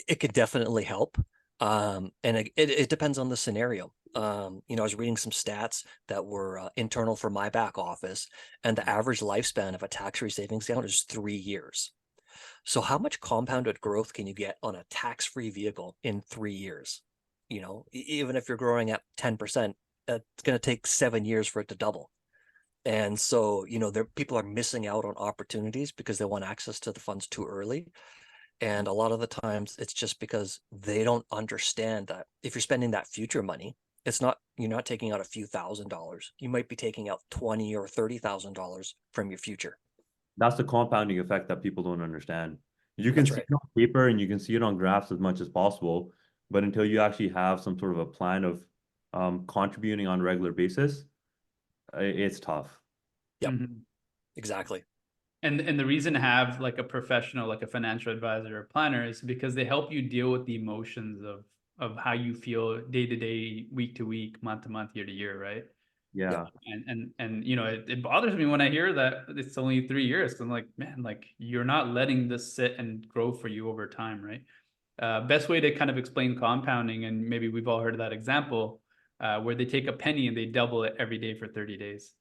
It could definitely help. And it depends on the scenario. You know, I was reading some stats that were internal for my back office, and the average lifespan of a tax-free savings account is 3 years. So how much compounded growth can you get on a tax-free vehicle in 3 years? You know, even if you're growing at 10%, it's going to take 7 years for it to double. And so, you know, people are missing out on opportunities because they want access to the funds too early. And a lot of the times it's just because they don't understand that if you're spending that future money, you're not taking out a few $1,000s. You might be taking out $20,000 or $30,000 from your future. That's the compounding effect that people don't understand. You can That's see right. it on paper and you can see it on graphs as much as possible, but until you actually have some sort of a plan of contributing on a regular basis, it's tough. Yep, Mhm. exactly. And the reason to have like a professional, like a financial advisor or planner, is because they help you deal with the emotions of how you feel day to day, week to week, month to month, year to year, right? Yeah. And you know, it bothers me when I hear that it's only 3 years. I'm like, man, like you're not letting this sit and grow for you over time, right? Best way to kind of explain compounding, and maybe we've all heard of that example, where they take a penny and they double it every day for 30 days.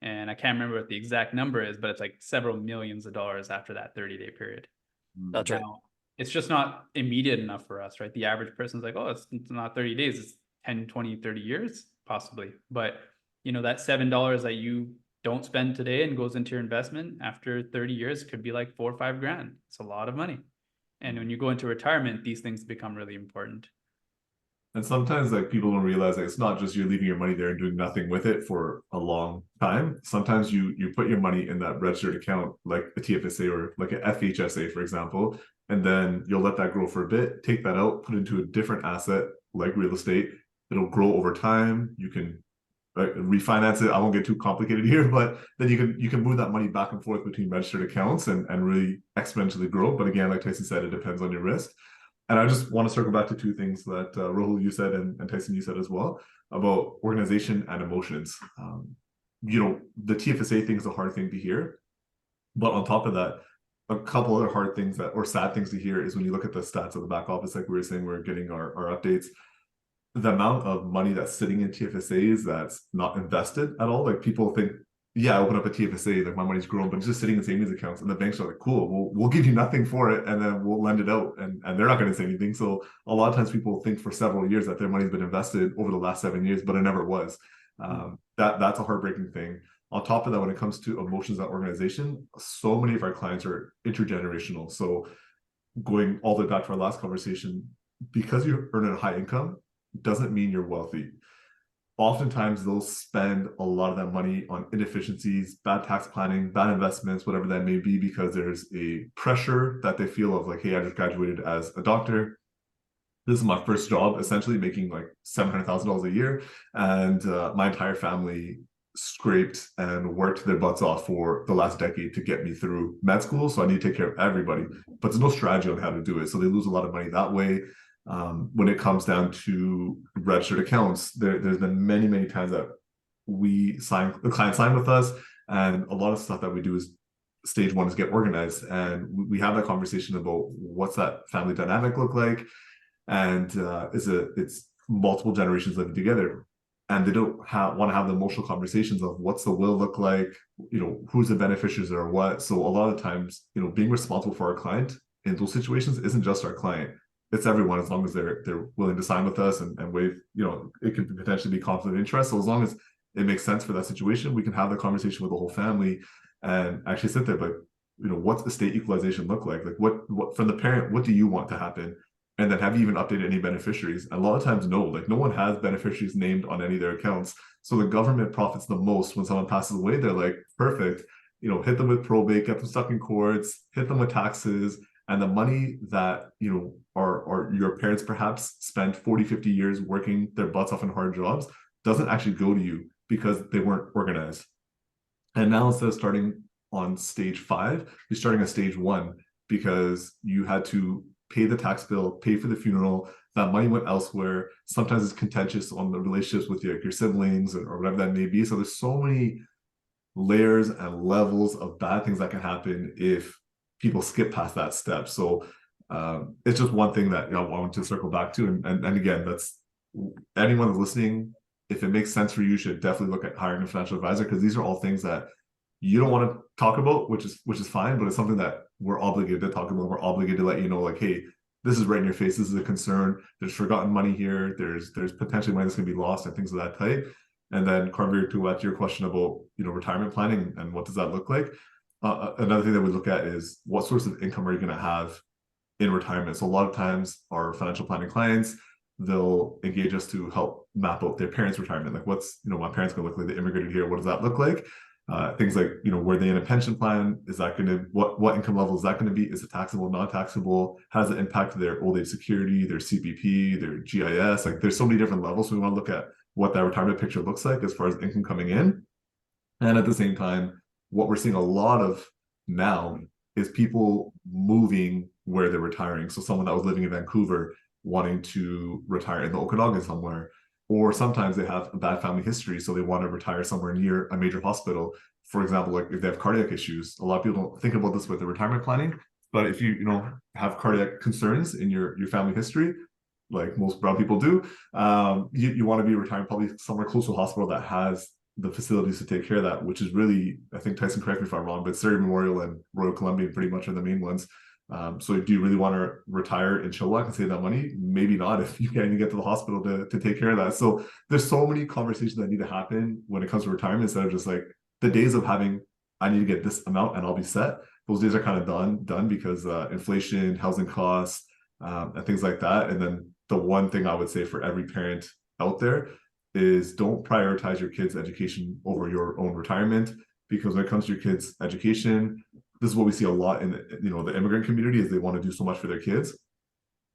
And I can't remember what the exact number is, but it's like several millions of dollars after that 30-day period. That's right. Now, it's just not immediate enough for us, right? The average person's like, oh, it's not 30 days, it's 10, 20, 30 years, possibly. But, you know, that $7 that you don't spend today and goes into your investment after 30 years could be like 4 or 5 grand. It's a lot of money. And when you go into retirement, these things become really important. And sometimes like people don't realize that it's not just you're leaving your money there and doing nothing with it for a long time. Sometimes you put your money in that registered account, like a TFSA or like an FHSA, for example, and then you'll let that grow for a bit, take that out, put it into a different asset like real estate. It'll grow over time. You can refinance it. I won't get too complicated here, but then you can move that money back and forth between registered accounts and really exponentially grow. But again, like Tyson said, it depends on your risk. And I just want to circle back to two things that Rahul, you said, and Tyson, you said as well, about organization and emotions. You know, the TFSA thing is a hard thing to hear. But on top of that, a couple other hard things that, or sad things to hear, is when you look at the stats of the back office, like we were saying, we're getting our updates. The amount of money that's sitting in TFSAs that's not invested at all. Like people think, yeah, I open up a TFSA, like my money's grown, but it's just sitting in savings accounts, and the banks are like, cool, we'll give you nothing for it, and then we'll lend it out, and they're not going to say anything. So a lot of times people think for several years that their money's been invested over the last 7 years, but it never was. That's a heartbreaking thing. On top of that, when it comes to emotions and organization, so many of our clients are intergenerational. So going all the way back to our last conversation, because you're earning a high income doesn't mean you're wealthy. Oftentimes they'll spend a lot of that money on inefficiencies, bad tax planning, bad investments, whatever that may be, because there's a pressure that they feel of like, hey, I just graduated as a doctor. This is my first job, essentially making like $700,000 a year. And my entire family scraped and worked their butts off for the last decade to get me through med school. So I need to take care of everybody, but there's no strategy on how to do it. So they lose a lot of money that way. When it comes down to registered accounts, there's been many times that the client signed with us, and a lot of stuff that we do is stage one is get organized, and we have that conversation about what's that family dynamic look like, and it's multiple generations living together, and they don't want to have the emotional conversations of what's the will look like, you know, who's the beneficiaries or what. So a lot of times, you know, being responsible for our client in those situations isn't just our client. It's everyone, as long as they're willing to sign with us and waive, you know, it could potentially be conflict of interest. So as long as it makes sense for that situation, we can have the conversation with the whole family and actually sit there, but, you know, what's estate equalization look like? Like what from the parent, what do you want to happen? And then have you even updated any beneficiaries? And a lot of times, no, like no one has beneficiaries named on any of their accounts. So the government profits the most when someone passes away. They're like, perfect, you know, hit them with probate, get them stuck in courts, hit them with taxes. And the money that, you know, or your parents perhaps spent 40, 50 years working their butts off in hard jobs doesn't actually go to you because they weren't organized. And now instead of starting on stage 5, you're starting at stage 1 because you had to pay the tax bill, pay for the funeral, that money went elsewhere. Sometimes it's contentious on the relationships with your siblings or whatever that may be. So there's so many layers and levels of bad things that can happen if people skip past that step. So it's just one thing that, you know, I want to circle back to. And again, that's anyone that's listening, if it makes sense for you, should definitely look at hiring a financial advisor, because these are all things that you don't want to talk about, which is fine, but it's something that we're obligated to talk about. We're obligated to let you know, like, hey, this is right in your face. This is a concern. There's forgotten money here. There's potentially money that's going to be lost and things of that type. And then Karnvir, to your question about, you know, retirement planning and what does that look like? Another thing that we look at is what source of income are you going to have in retirement? So a lot of times our financial planning clients, they'll engage us to help map out their parents' retirement. Like, what's, you know, my parents going to look like? They immigrated here. What does that look like? Things like, you know, were they in a pension plan? Is that going to, what income level is that going to be? Is it taxable, non-taxable? How does it impact their old age security, their CPP, their GIS? Like, there's so many different levels. So we want to look at what that retirement picture looks like as far as income coming in. And at the same time, what we're seeing a lot of now is people moving where they're retiring. So someone that was living in Vancouver wanting to retire in the Okanagan somewhere. or sometimes they have a bad family history, so they want to retire somewhere near a major hospital. For example, like if they have cardiac issues, a lot of people don't think about this with the retirement planning, but if you have cardiac concerns in your family history, like most brown people do, you want to be retiring probably somewhere close to a hospital that has the facilities to take care of that, which is really, I think Tyson, correct me if I'm wrong, but Surrey Memorial and Royal Columbian pretty much are the main ones. So do you really want to retire in CHAWLA and save that money? Maybe not if you can't even get to the hospital to take care of that. So there's so many conversations that need to happen when it comes to retirement, instead of just like the days of having, I need to get this amount and I'll be set. Those days are kind of done because inflation, housing costs, and things like that. And then the one thing I would say for every parent out there is don't prioritize your kids' education over your own retirement, because when it comes to your kids' education, this is what we see a lot in the immigrant community, is they want to do so much for their kids.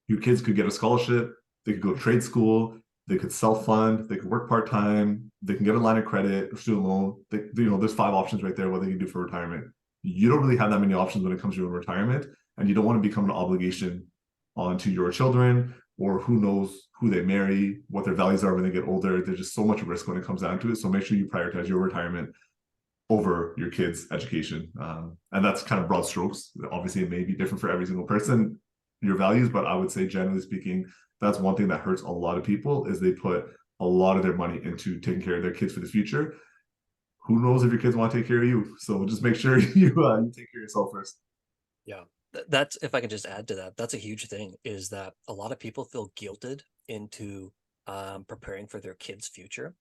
Your kids could get a scholarship, they could go to trade school, they could self-fund, they could work part-time, they can get a line of credit or student loan. There's 5 options right there what they can do for retirement. You don't really have that many options when it comes to your retirement, and you don't want to become an obligation onto your children, or who knows who they marry, what their values are when they get older. There's just so much risk when it comes down to it. So make sure you prioritize your retirement over your kids' education. And that's kind of broad strokes. Obviously, it may be different for every single person, your values, but I would say generally speaking, that's one thing that hurts a lot of people, is they put a lot of their money into taking care of their kids for the future. Who knows if your kids want to take care of you? So just make sure you take care of yourself first. Yeah, that's, if I can just add to that, that's a huge thing, is that a lot of people feel guilted into preparing for their kids' future.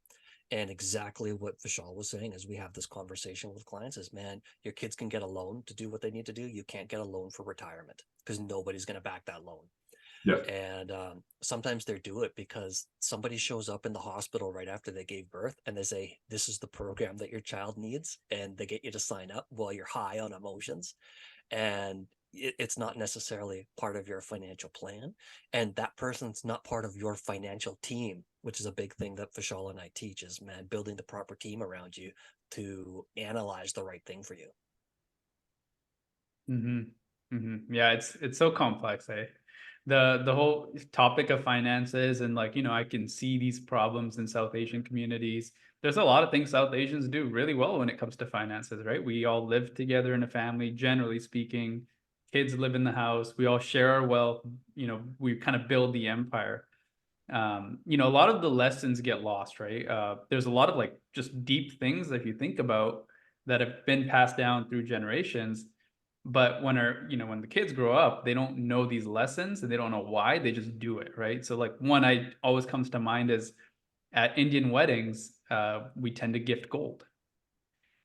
And exactly what Vishal was saying, as we have this conversation with clients, is, man, your kids can get a loan to do what they need to do. You can't get a loan for retirement because nobody's going to back that loan. Yeah. And sometimes they do it because somebody shows up in the hospital right after they gave birth and they say, this is the program that your child needs. And they get you to sign up while you're high on emotions. And it's not necessarily part of your financial plan. And that person's not part of your financial team, which is a big thing that Vishal and I teach, is, man, building the proper team around you to analyze the right thing for you. Yeah, it's so complex, eh? The whole topic of finances, and like, I can see these problems in South Asian communities. There's a lot of things South Asians do really well when it comes to finances, right? We all live together in a family, generally speaking. Kids live in the house. We all share our wealth. We kind of build the empire. A lot of the lessons get lost, right? There's a lot of like just deep things that if you think about that have been passed down through generations. But when the kids grow up, they don't know these lessons and they don't know why, they just do it, right? So like one I always comes to mind is at Indian weddings, we tend to gift gold.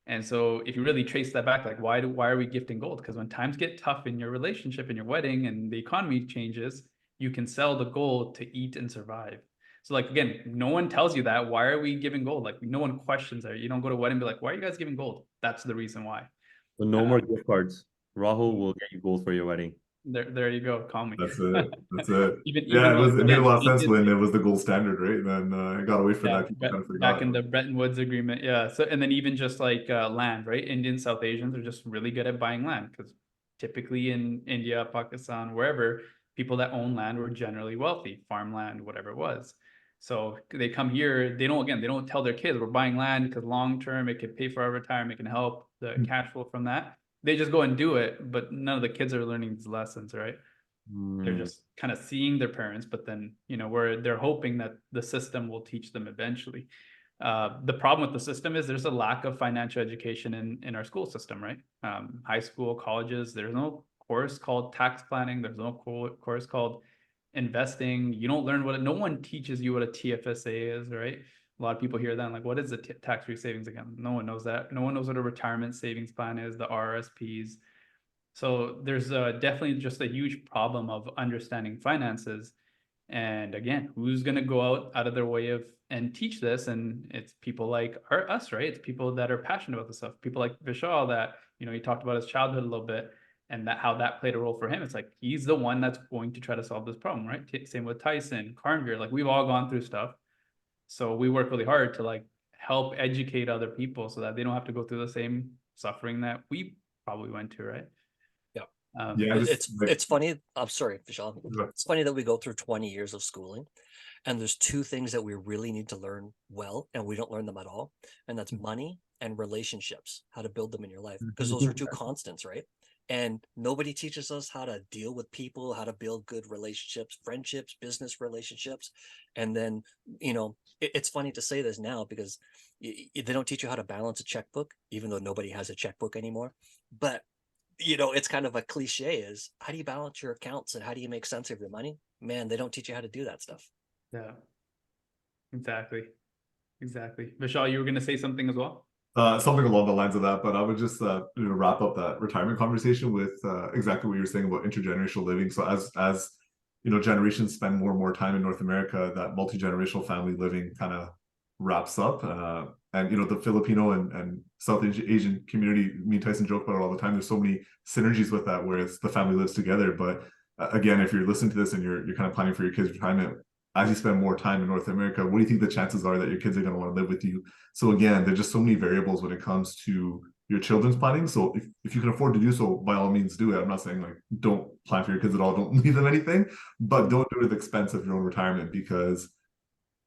And so if you really trace that back, like why are we gifting gold? Because when times get tough in your relationship, in your wedding, and the economy changes, you can sell the gold to eat and survive. So like, again, no one tells you that. Why are we giving gold? Like no one questions that. You don't go to a wedding and be like, why are you guys giving gold? That's the reason why. So no more gift cards. Rahul will get you gold for your wedding. There you go. Call me. That's it. That's it. Even it made a lot of sense when it was the gold standard, right? And then it got away from that. People kind of forgot. Back in the Bretton Woods Agreement, yeah. So, and then even just like land, right? Indian South Asians are just really good at buying land, because typically in India, Pakistan, wherever, people that own land were generally wealthy, farmland, whatever it was. So they come here, they don't tell their kids, we're buying land because long term it could pay for our retirement, it can help the cash flow from that. They just go and do it, but none of the kids are learning these lessons, right? They're just kind of seeing their parents, but then, where they're hoping that the system will teach them eventually. The problem with the system is there's a lack of financial education in our school system, right? High school, colleges, there's no course called tax planning. There's no course called investing. You don't learn no one teaches you what a TFSA is, right? A lot of people hear that and like, what is the tax-free savings again? No one knows that. No one knows what a retirement savings plan is, the RRSPs. So there's definitely just a huge problem of understanding finances. And again, who's going to go out of their way and teach this? And it's people like us, right? It's people that are passionate about this stuff. People like Vishal that, he talked about his childhood a little bit, and how that played a role for him. It's like, he's the one that's going to try to solve this problem, right? Same with Tyson, Karnvir, like we've all gone through stuff. So we work really hard to like help educate other people so that they don't have to go through the same suffering that we probably went to, right? Yeah, it's funny. I'm sorry, Vishal. It's funny that we go through 20 years of schooling And there's two things that we really need to learn well, and we don't learn them at all. And that's money and relationships, how to build them in your life, because those are two constants, right? And nobody teaches us how to deal with people, how to build good relationships, friendships, business relationships. And then, it's funny to say this now because they don't teach you how to balance a checkbook, even though nobody has a checkbook anymore. But, it's kind of a cliche is how do you balance your accounts and how do you make sense of your money? Man, they don't teach you how to do that stuff. Yeah, exactly. Exactly. Vishal, you were going to say something as well? Something along the lines of that, but I would just wrap up that retirement conversation with exactly what you were saying about intergenerational living. So as generations spend more and more time in North America, that multi-generational family living kind of wraps up. And the Filipino and South Asian community, me and Tyson joke about it all the time. There's so many synergies with that, where it's the family lives together. But again, if you're listening to this and you're kind of planning for your kids' retirement, as you spend more time in North America, what do you think the chances are that your kids are going to want to live with you? So again, there's just so many variables when it comes to your children's planning. So if you can afford to do so, by all means do it. I'm not saying like don't plan for your kids at all, don't leave them anything, but don't do it at the expense of your own retirement, because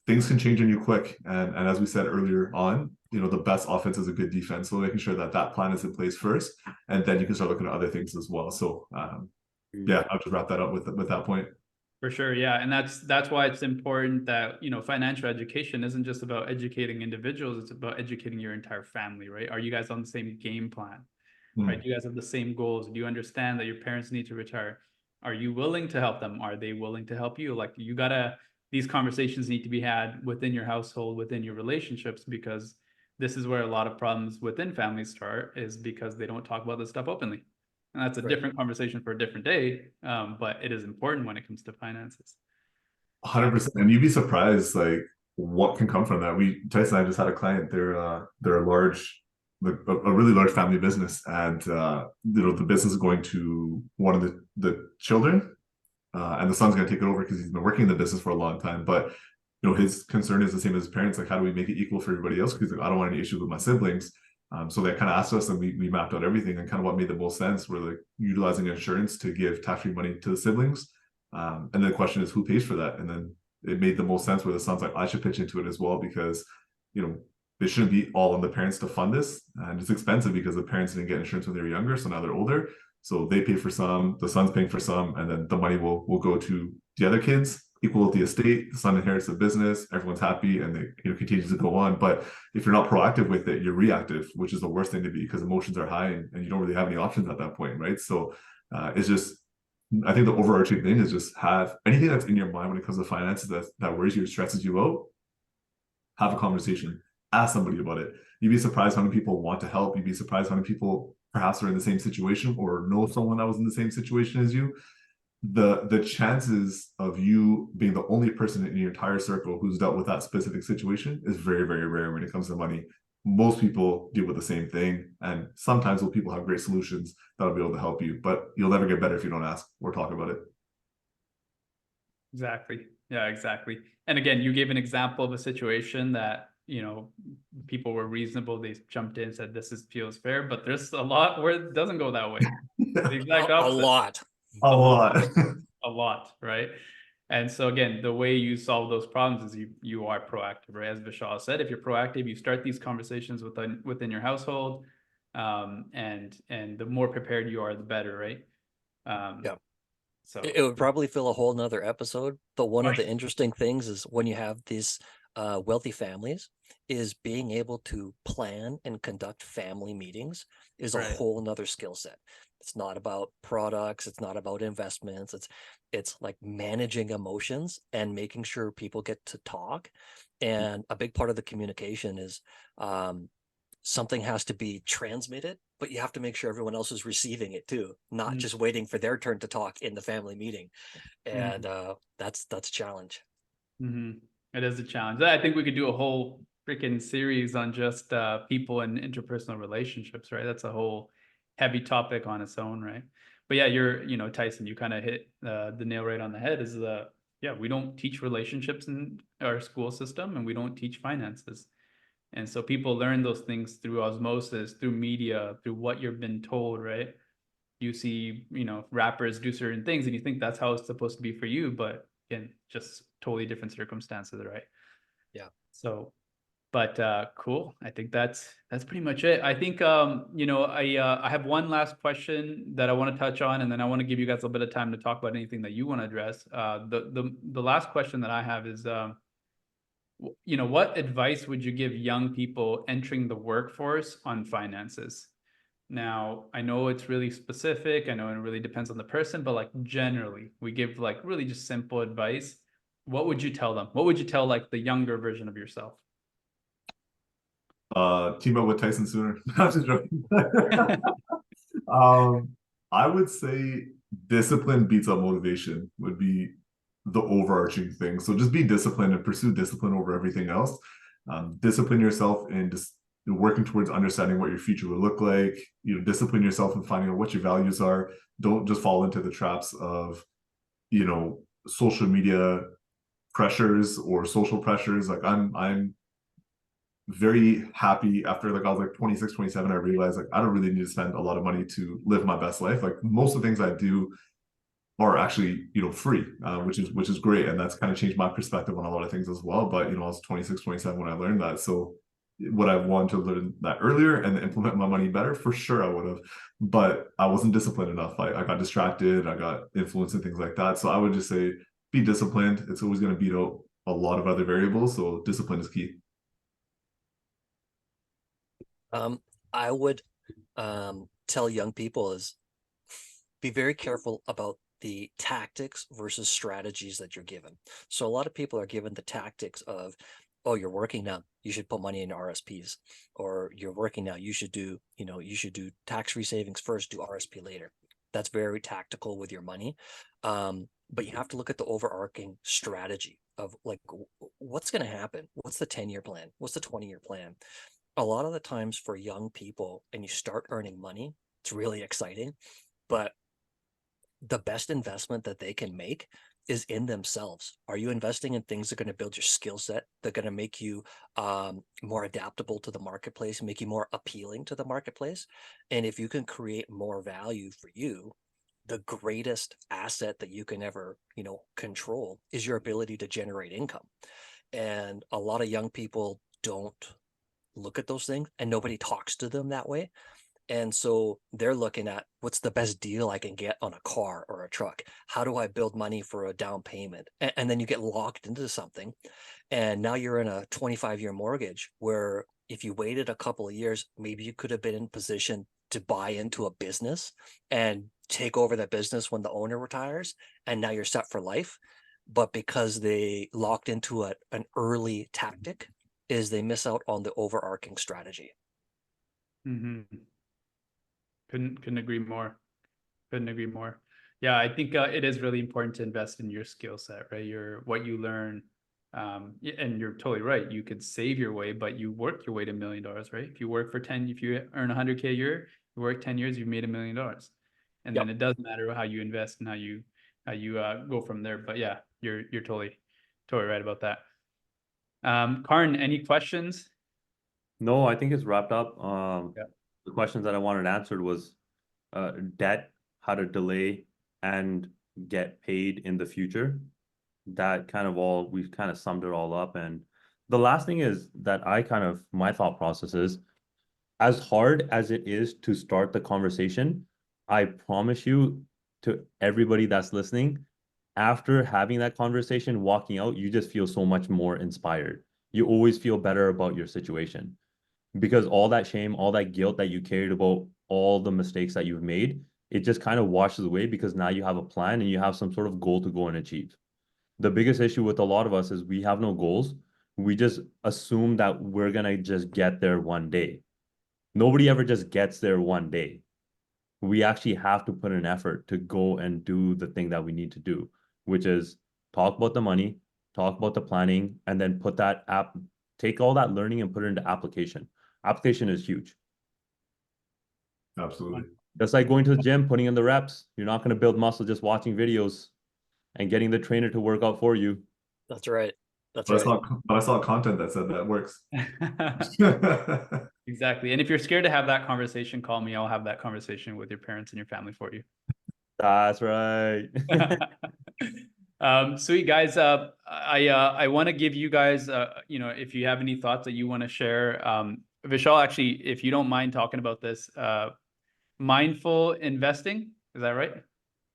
things can change on you quick. And as we said earlier on, the best offense is a good defense. So making sure that plan is in place first, and then you can start looking at other things as well. So yeah, I'll just wrap that up with that point. For sure, yeah, and that's why it's important that financial education isn't just about educating individuals; it's about educating your entire family, right? Are you guys on the same game plan, right? Do you guys have the same goals? Do you understand that your parents need to retire? Are you willing to help them? Are they willing to help you? Like these conversations need to be had within your household, within your relationships, because this is where a lot of problems within families start, is because they don't talk about this stuff openly. And that's a different conversation for a different day, but it is important when it comes to finances. 100%. And you'd be surprised like what can come from that. Tyson and I just had a client. They're a really large family business, and the business is going to one of the children, and the son's going to take it over because he's been working in the business for a long time. But his concern is the same as his parents, like how do we make it equal for everybody else, because like, I don't want any issues with my siblings. So they kind of asked us, and we mapped out everything, and kind of what made the most sense were like utilizing insurance to give tax-free money to the siblings. And then the question is who pays for that? And then it made the most sense where the son's like, I should pitch into it as well, because it shouldn't be all on the parents to fund this, and it's expensive because the parents didn't get insurance when they were younger, so now they're older, so they pay for some, the son's paying for some, and then the money will go to the other kids, equal with the estate. The son inherits the business, everyone's happy, and they continues to go on. But if you're not proactive with it, you're reactive, which is the worst thing to be, because emotions are high and you don't really have any options at that point, right? So it's just, I think the overarching thing is just have anything that's in your mind when it comes to finances that worries you or stresses you out, have a conversation, ask somebody about it. You'd be surprised how many people want to help. You'd be surprised how many people perhaps are in the same situation or know someone that was in the same situation as you. The chances of you being the only person in your entire circle who's dealt with that specific situation is very, very rare when it comes to money. Most people deal with the same thing, and sometimes those people have great solutions that'll be able to help you, but you'll never get better if you don't ask or talk about it. Exactly. Yeah, exactly. And again, you gave an example of a situation that people were reasonable. They jumped in and said, this feels fair, but there's a lot where it doesn't go that way. The exact opposite. A lot, right? And so again, the way you solve those problems is you are proactive, right? As Vishal said, if you're proactive, you start these conversations within your household, and the more prepared you are, the better, right? Yeah. So it would probably fill a whole nother episode, but one of the interesting things is when you have these wealthy families, is being able to plan and conduct family meetings is a whole nother skill set. It's not about products, it's not about investments, it's like managing emotions and making sure people get to talk. And a big part of the communication is something has to be transmitted, but you have to make sure everyone else is receiving it too, not just waiting for their turn to talk in the family meeting. And that's a challenge. It is a challenge. I think we could do a whole freaking series on just people and interpersonal relationships, right? That's a whole heavy topic on its own, right? But yeah, Tyson, you kind of hit the nail right on the head. We don't teach relationships in our school system, and we don't teach finances. And so people learn those things through osmosis, through media, through what you've been told, right? You see, rappers do certain things and you think that's how it's supposed to be for you, but again, just totally different circumstances, right? Yeah. So, but cool. I think that's pretty much it. I think you know, I have one last question that I want to touch on, and then I want to give you guys a little bit of time to talk about anything that you want to address. The last question that I have is you know, what advice would you give young people entering the workforce on finances? Now, I know it's really specific. I know it really depends on the person, but like generally, we give like really just simple advice. What would you tell them? What would you tell like the younger version of yourself? Team up with Tyson sooner. I'm just joking. I would say discipline beats up motivation would be the overarching thing. So just be disciplined and pursue discipline over everything else. Discipline yourself and just working towards understanding what your future will look like. You know, discipline yourself and finding out what your values are. Don't just fall into the traps of, you know, social media pressures or social pressures. Like I'm very happy after like I was like 26, 27, I realized like I don't really need to spend a lot of money to live my best life. Like most of the things I do are actually, you know, free, which is great. And that's kind of changed my perspective on a lot of things as well. But, you know, I was 26, 27 when I learned that. So would I want to learn that earlier and implement my money better? For sure I would have, but I wasn't disciplined enough. I got distracted, I got influenced and things like that. So I would just say, be disciplined. It's always going to beat out a lot of other variables. So discipline is key. I would tell young people is be very careful about the tactics versus strategies that you're given. So a lot of people are given the tactics of, oh, you're working now, you should put money in RSPs, or you're working now, you should do, you know, you should do tax-free savings first, do RSP later. That's very tactical with your money. But you have to look at the overarching strategy of like, what's going to happen? What's the 10-year plan? What's the 20-year plan? A lot of the times for young people, and you start earning money, it's really exciting, but the best investment that they can make is in themselves. Are you investing in things that are going to build your skill set? They're going to make you more adaptable to the marketplace, make you more appealing to the marketplace. And if you can create more value for you, the greatest asset that you can ever, you know, control is your ability to generate income. And a lot of young people don't look at those things, and nobody talks to them that way. And so they're looking at what's the best deal I can get on a car or a truck? How do I build money for a down payment? And then you get locked into something. And now you're in a 25-year mortgage where if you waited a couple of years, maybe you could have been in position to buy into a business and take over that business when the owner retires. And now you're set for life. But because they locked into an early tactic, is they miss out on the overarching strategy. Mm-hmm. Couldn't agree more. Couldn't agree more. Yeah, I think it is really important to invest in your skill set, right? What you learn, and you're totally right. You could save your way, but you work your way to $1 million, right? If you earn 100K a year, you work 10 years, you've made $1 million, and then it doesn't matter how you invest and how you go from there. But yeah, you're totally right about that. Karn, any questions? No, I think it's wrapped up. Yeah. The questions that I wanted answered was debt, how to delay and get paid in the future. That kind of we've kind of summed it all up. And the last thing is that my thought process is, as hard as it is to start the conversation, I promise you, to everybody that's listening, after having that conversation, walking out, you just feel so much more inspired. You always feel better about your situation, because all that shame, all that guilt that you carried about all the mistakes that you've made, it just kind of washes away, because now you have a plan and you have some sort of goal to go and achieve. The biggest issue with a lot of us is we have no goals. We just assume that we're going to just get there one day. Nobody ever just gets there one day. We actually have to put an effort to go and do the thing that we need to do, which is talk about the money, talk about the planning, and then take all that learning and put it into application. Application is huge. Absolutely. Just like going to the gym, putting in the reps. You're not going to build muscle just watching videos and getting the trainer to work out for you. That's right. That's But right. I saw content that said that works. Exactly. And if you're scared to have that conversation, call me. I'll have that conversation with your parents and your family for you. That's right. Sweet guys. I want to give you guys, if you have any thoughts that you want to share. Vishal, actually, if you don't mind talking about this, mindful investing, is that right?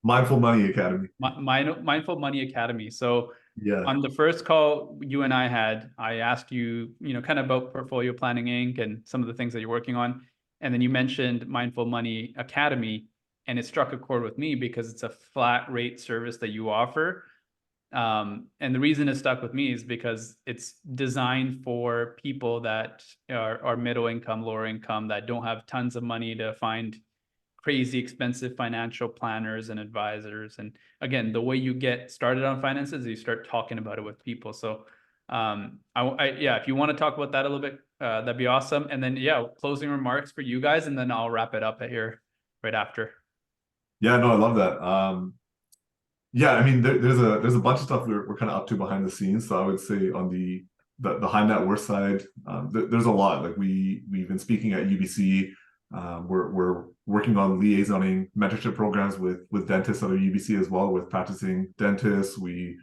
Mindful Money Academy. Mindful Money Academy. So Yeah. on the first call you and I had, I asked you, kind of about Portfolio Planning Inc. and some of the things that you're working on. And then you mentioned Mindful Money Academy, and it struck a chord with me because it's a flat rate service that you offer. And the reason it stuck with me is because it's designed for people that are middle income, lower income, that don't have tons of money to find crazy expensive financial planners and advisors. And again, the way you get started on finances is you start talking about it with people. So if you want to talk about that a little bit, that'd be awesome. And then closing remarks for you guys, and then I'll wrap it up here right after. Yeah, no, I love that. Yeah, I mean, there's a bunch of stuff we're kind of up to behind the scenes. So I would say on the high net worth side, there's a lot. Like we've been speaking at UBC. We're working on liaisoning mentorship programs with dentists out of UBC as well, with practicing dentists. We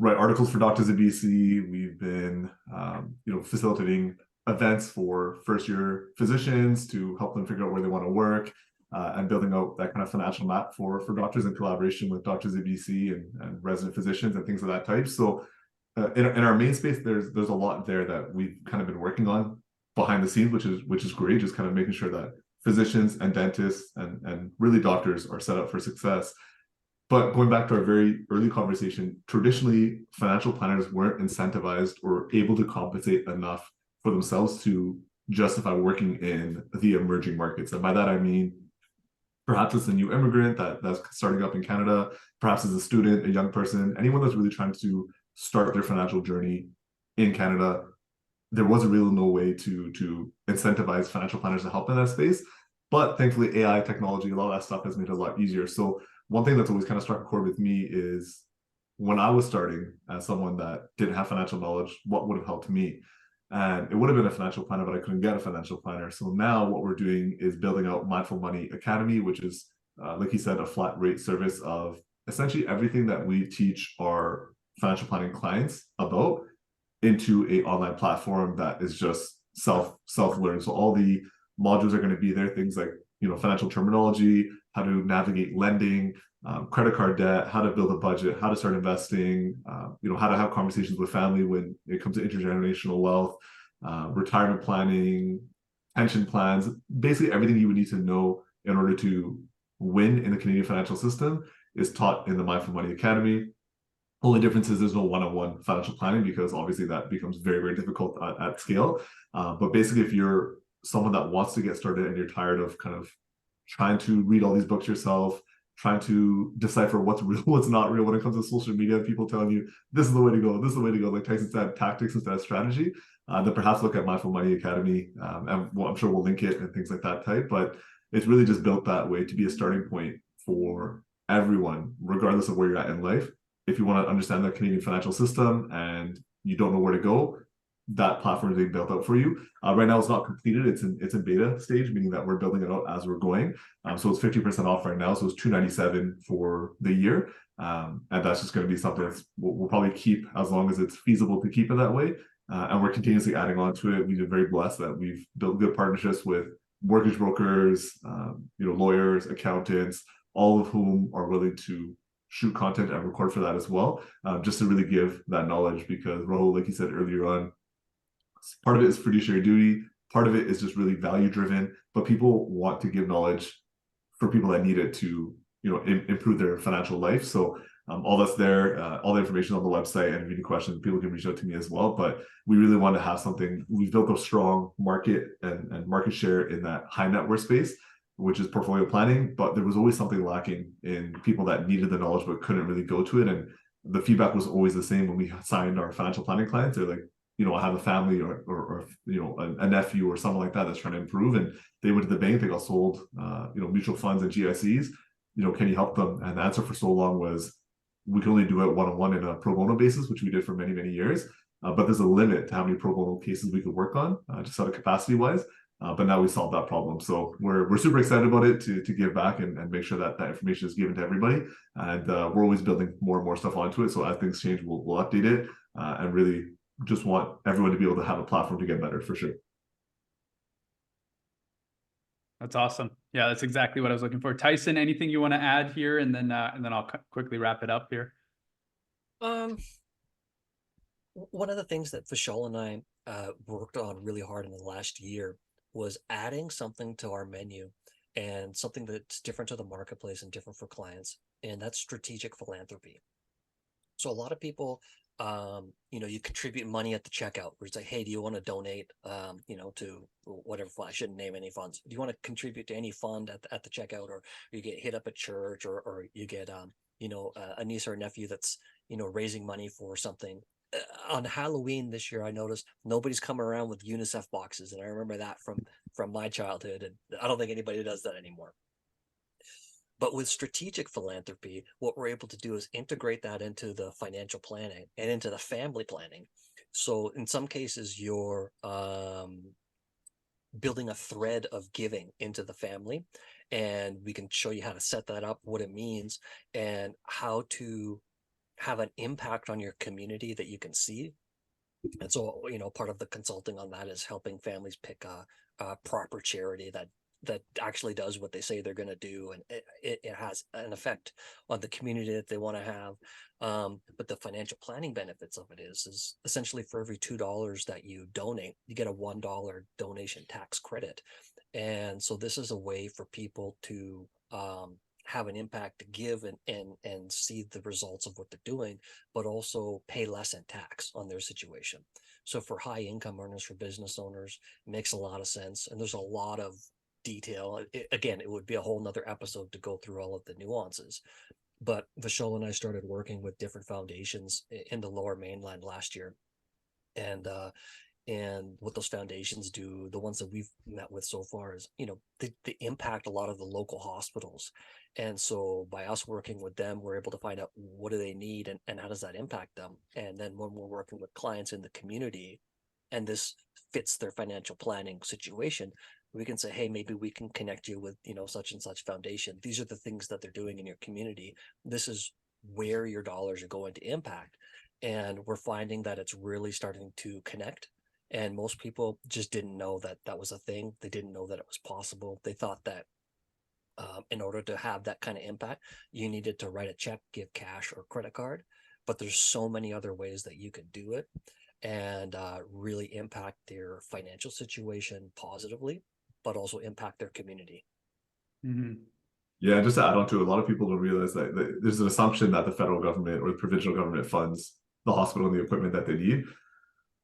write articles for doctors at BC. We've been facilitating events for first-year physicians to help them figure out where they want to work. And building out that kind of financial map for doctors in collaboration with doctors at BC and resident physicians and things of that type. So in our main space, there's a lot there that we've kind of been working on behind the scenes, which is great, just kind of making sure that physicians and dentists and really doctors are set up for success. But going back to our very early conversation, traditionally, financial planners weren't incentivized or able to compensate enough for themselves to justify working in the emerging markets. And by that, I mean, perhaps it's a new immigrant that's starting up in Canada, perhaps as a student, a young person, anyone that's really trying to start their financial journey in Canada. There was really no way to incentivize financial planners to help in that space. But thankfully, AI technology, a lot of that stuff has made it a lot easier. So one thing that's always kind of struck a chord with me is when I was starting as someone that didn't have financial knowledge, what would have helped me? And it would have been a financial planner, but I couldn't get a financial planner. So now what we're doing is building out Mindful Money Academy, which is, like you said, a flat rate service of essentially everything that we teach our financial planning clients about into an online platform that is just self-learned. So all the modules are going to be there, things like financial terminology, how to navigate lending, credit card debt, how to build a budget, how to start investing, how to have conversations with family when it comes to intergenerational wealth, retirement planning, pension plans, basically everything you would need to know in order to win in the Canadian financial system is taught in the Mindful Money Academy. Only difference is there's no one-on-one financial planning, because obviously that becomes very, very difficult at scale. But basically, if you're someone that wants to get started and you're tired of kind of trying to read all these books yourself, trying to decipher what's real, what's not real when it comes to social media, people telling you this is the way to go, this is the way to go, like Tyson said, tactics instead of strategy, then perhaps look at Mindful Money Academy. And I'm sure we'll link it and things like that type. But it's really just built that way to be a starting point for everyone, regardless of where you're at in life. If you want to understand the Canadian financial system and you don't know where to go, that platform is being built out for you. Right now, it's not completed. It's in beta stage, meaning that we're building it out as we're going. So it's 50% off right now. So it's $297 for the year. And that's just going to be something that's we'll probably keep as long as it's feasible to keep it that way. And we're continuously adding on to it. We've been very blessed that we've built good partnerships with mortgage brokers, lawyers, accountants, all of whom are willing to shoot content and record for that as well, just to really give that knowledge. Because Rahul, like you said earlier on, part of it is fiduciary duty, part of it is just really value driven, but people want to give knowledge for people that need it to improve their financial life. So all that's there, all the information on the website, and if you have any questions, people can reach out to me as well. But we really want to have something. We've built a strong market and market share in that high net worth space, which is portfolio planning, but there was always something lacking in people that needed the knowledge but couldn't really go to it. And the feedback was always the same when we signed our financial planning clients. They're like, I have a family or a nephew or someone like that that's trying to improve, and they went to the bank, they got sold mutual funds and GICs. Can you help them? And the answer for so long was, we can only do it one-on-one in a pro bono basis, which we did for many, many years. But there's a limit to how many pro bono cases we could work on, just out of capacity wise. But now we solved that problem. So we're super excited about it to give back and make sure that that information is given to everybody. And we're always building more and more stuff onto it. So as things change, we'll update it and really just want everyone to be able to have a platform to get better for sure. That's awesome. Yeah, that's exactly what I was looking for. Tyson, anything you want to add here, and then I'll quickly wrap it up here. One of the things that Vishal and I worked on really hard in the last year was adding something to our menu, and something that's different to the marketplace and different for clients, and that's strategic philanthropy. So a lot of people, you contribute money at the checkout, where it's like, hey, do you want to donate, to whatever fund? I shouldn't name any funds. Do you want to contribute to any fund at the checkout, or you get hit up at church, or you get, a niece or a nephew that's, raising money for something. On Halloween this year, I noticed nobody's coming around with UNICEF boxes, and I remember that from my childhood, and I don't think anybody does that anymore. But with strategic philanthropy, what we're able to do is integrate that into the financial planning and into the family planning. So in some cases, you're building a thread of giving into the family, and we can show you how to set that up, what it means, and how to have an impact on your community that you can see. And so, part of the consulting on that is helping families pick a proper charity that actually does what they say they're going to do, and it has an effect on the community that they want to have. But the financial planning benefits of it is essentially for every $2 that you donate, you get a $1 donation tax credit. And so this is a way for people to have an impact, to give and see the results of what they're doing, but also pay less in tax on their situation. So for high income earners, for business owners, it makes a lot of sense. And there's a lot of detail. Again, it would be a whole nother episode to go through all of the nuances. But Vishal and I started working with different foundations in the Lower Mainland last year. And what those foundations do, the ones that we've met with so far, is, they impact a lot of the local hospitals. And so by us working with them, we're able to find out what do they need, and how does that impact them. And then when we're working with clients in the community, and this fits their financial planning situation, we can say, hey, maybe we can connect you with, such and such foundation. These are the things that they're doing in your community. This is where your dollars are going to impact. And we're finding that it's really starting to connect. And most people just didn't know that that was a thing. They didn't know that it was possible. They thought that in order to have that kind of impact, you needed to write a check, give cash or credit card. But there's so many other ways that you can do it and really impact their financial situation positively, but also impact their community. Mm-hmm. Yeah, just to add on to it, a lot of people don't realize that there's an assumption that the federal government or the provincial government funds the hospital and the equipment that they need.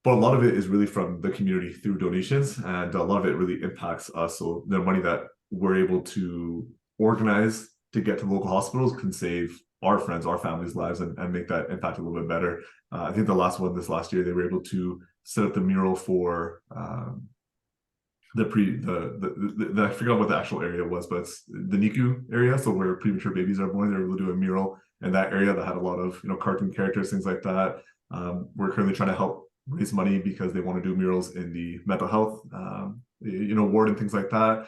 But a lot of it is really from the community through donations, and a lot of it really impacts us. So the money that we're able to organize to get to local hospitals can save our friends, our families' lives, and make that impact a little bit better. I think the last one this last year, they were able to set up the mural for I forgot what the actual area was, but it's the NICU area, so where premature babies are born. They were able to do a mural in that area that had a lot of cartoon characters, things like that. We're currently trying to help raise money because they want to do murals in the mental health ward and things like that.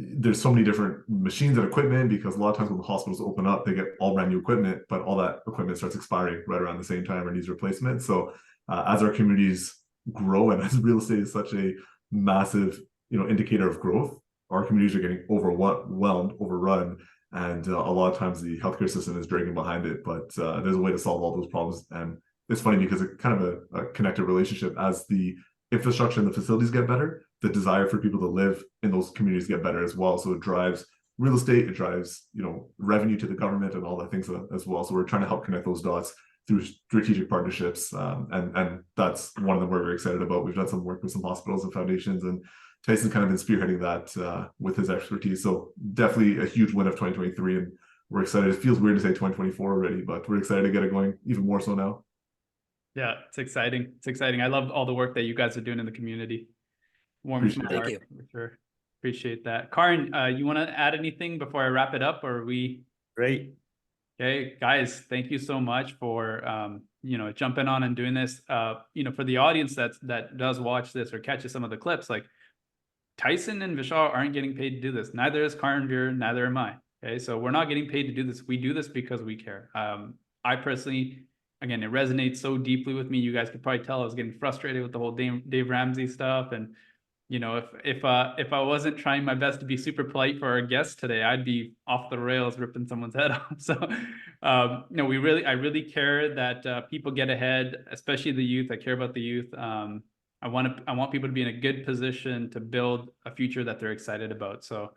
There's so many different machines and equipment, because a lot of times when the hospitals open up, they get all brand new equipment, but all that equipment starts expiring right around the same time or needs replacement. So as our communities grow, and as real estate is such a massive indicator of growth, our communities are getting overwhelmed, overrun, and a lot of times the healthcare system is dragging behind it. But there's a way to solve all those problems, and it's funny because it's kind of a connected relationship. As the infrastructure and the facilities get better, the desire for people to live in those communities get better as well. So it drives real estate, it drives revenue to the government and all that things as well. So we're trying to help connect those dots through strategic partnerships, and that's one of them we're very excited about. We've done some work with some hospitals and foundations, and Tyson's kind of been spearheading that with his expertise. So definitely a huge win of 2023, and we're excited. It feels weird to say 2024 already, but we're excited to get it going even more so now. Yeah, it's exciting. It's exciting. I love all the work that you guys are doing in the community. Warms my heart, for sure. Appreciate that. Karn, you want to add anything before I wrap it up, or are we? Great. Okay, guys, thank you so much for jumping on and doing this. For the audience that does watch this or catches some of the clips, like, Tyson and Vishal aren't getting paid to do this. Neither is Karnvir, neither am I. Okay, so we're not getting paid to do this. We do this because we care. I personally, again, it resonates so deeply with me. You guys could probably tell I was getting frustrated with the whole Dave Ramsey stuff. And, you know, if I wasn't trying my best to be super polite for our guests today, I'd be off the rails ripping someone's head off. So, you know, I really care that people get ahead, especially the youth. I care about the youth. I want people to be in a good position to build a future that they're excited about. So,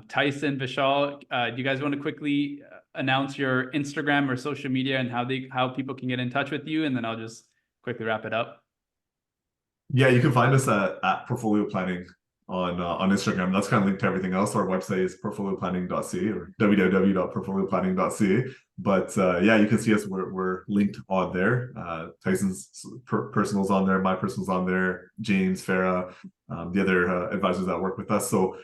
Tyson, Vishal, do you guys want to quickly announce your Instagram or social media and how people can get in touch with you? And then I'll just quickly wrap it up. Yeah, you can find us at Portfolio Planning on Instagram. That's kind of linked to everything else. Our website is portfolioplanning.ca or www.portfolioPlanning.ca. But yeah, you can see us. We're linked on there. Tyson's personal's on there. My personal's on there. James, Farah, the other advisors that work with us. So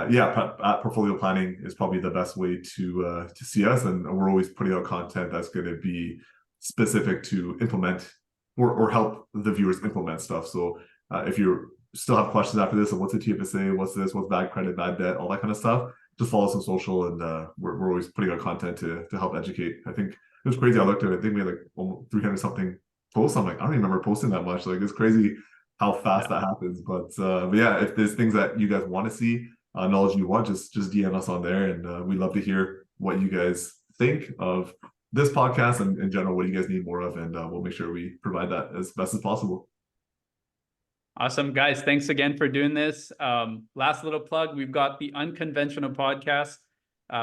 yeah, at Portfolio Planning is probably the best way to see us, and we're always putting out content that's going to be specific to implement or help the viewers implement stuff. So if you still have questions after this, and what's a TFSA, what's this, what's bad credit, bad debt, all that kind of stuff, just follow us on social, and we're always putting out content to help educate. I think it was crazy. I looked at it. I think we had like almost 300 something posts. I'm like, I don't even remember posting that much. Like, it's crazy how fast that happens. But yeah, if there's things that you guys want to see, knowledge you want, just DM us on there, and we'd love to hear what you guys think of this podcast and in general, what do you guys need more of, and we'll make sure we provide that as best as possible. Awesome, guys. Thanks again for doing this. Last little plug, we've got the Unconventional podcast.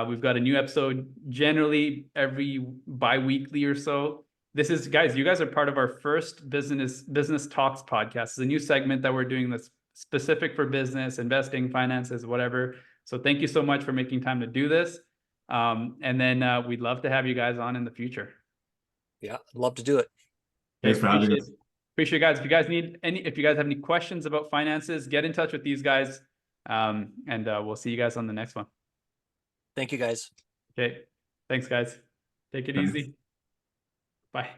We've got a new episode generally every bi-weekly or so. This is, guys, you guys are part of our first business talks podcast. It's a new segment that we're doing that's specific for business, investing, finances, whatever. So thank you so much for making time to do this. And then we'd love to have you guys on in the future. Yeah, I'd love to do it. Thanks for having us. Appreciate it, guys. If you guys have any questions about finances, get in touch with these guys. And we'll see you guys on the next one. Thank you, guys. Okay. Thanks, guys. Take it easy. Bye.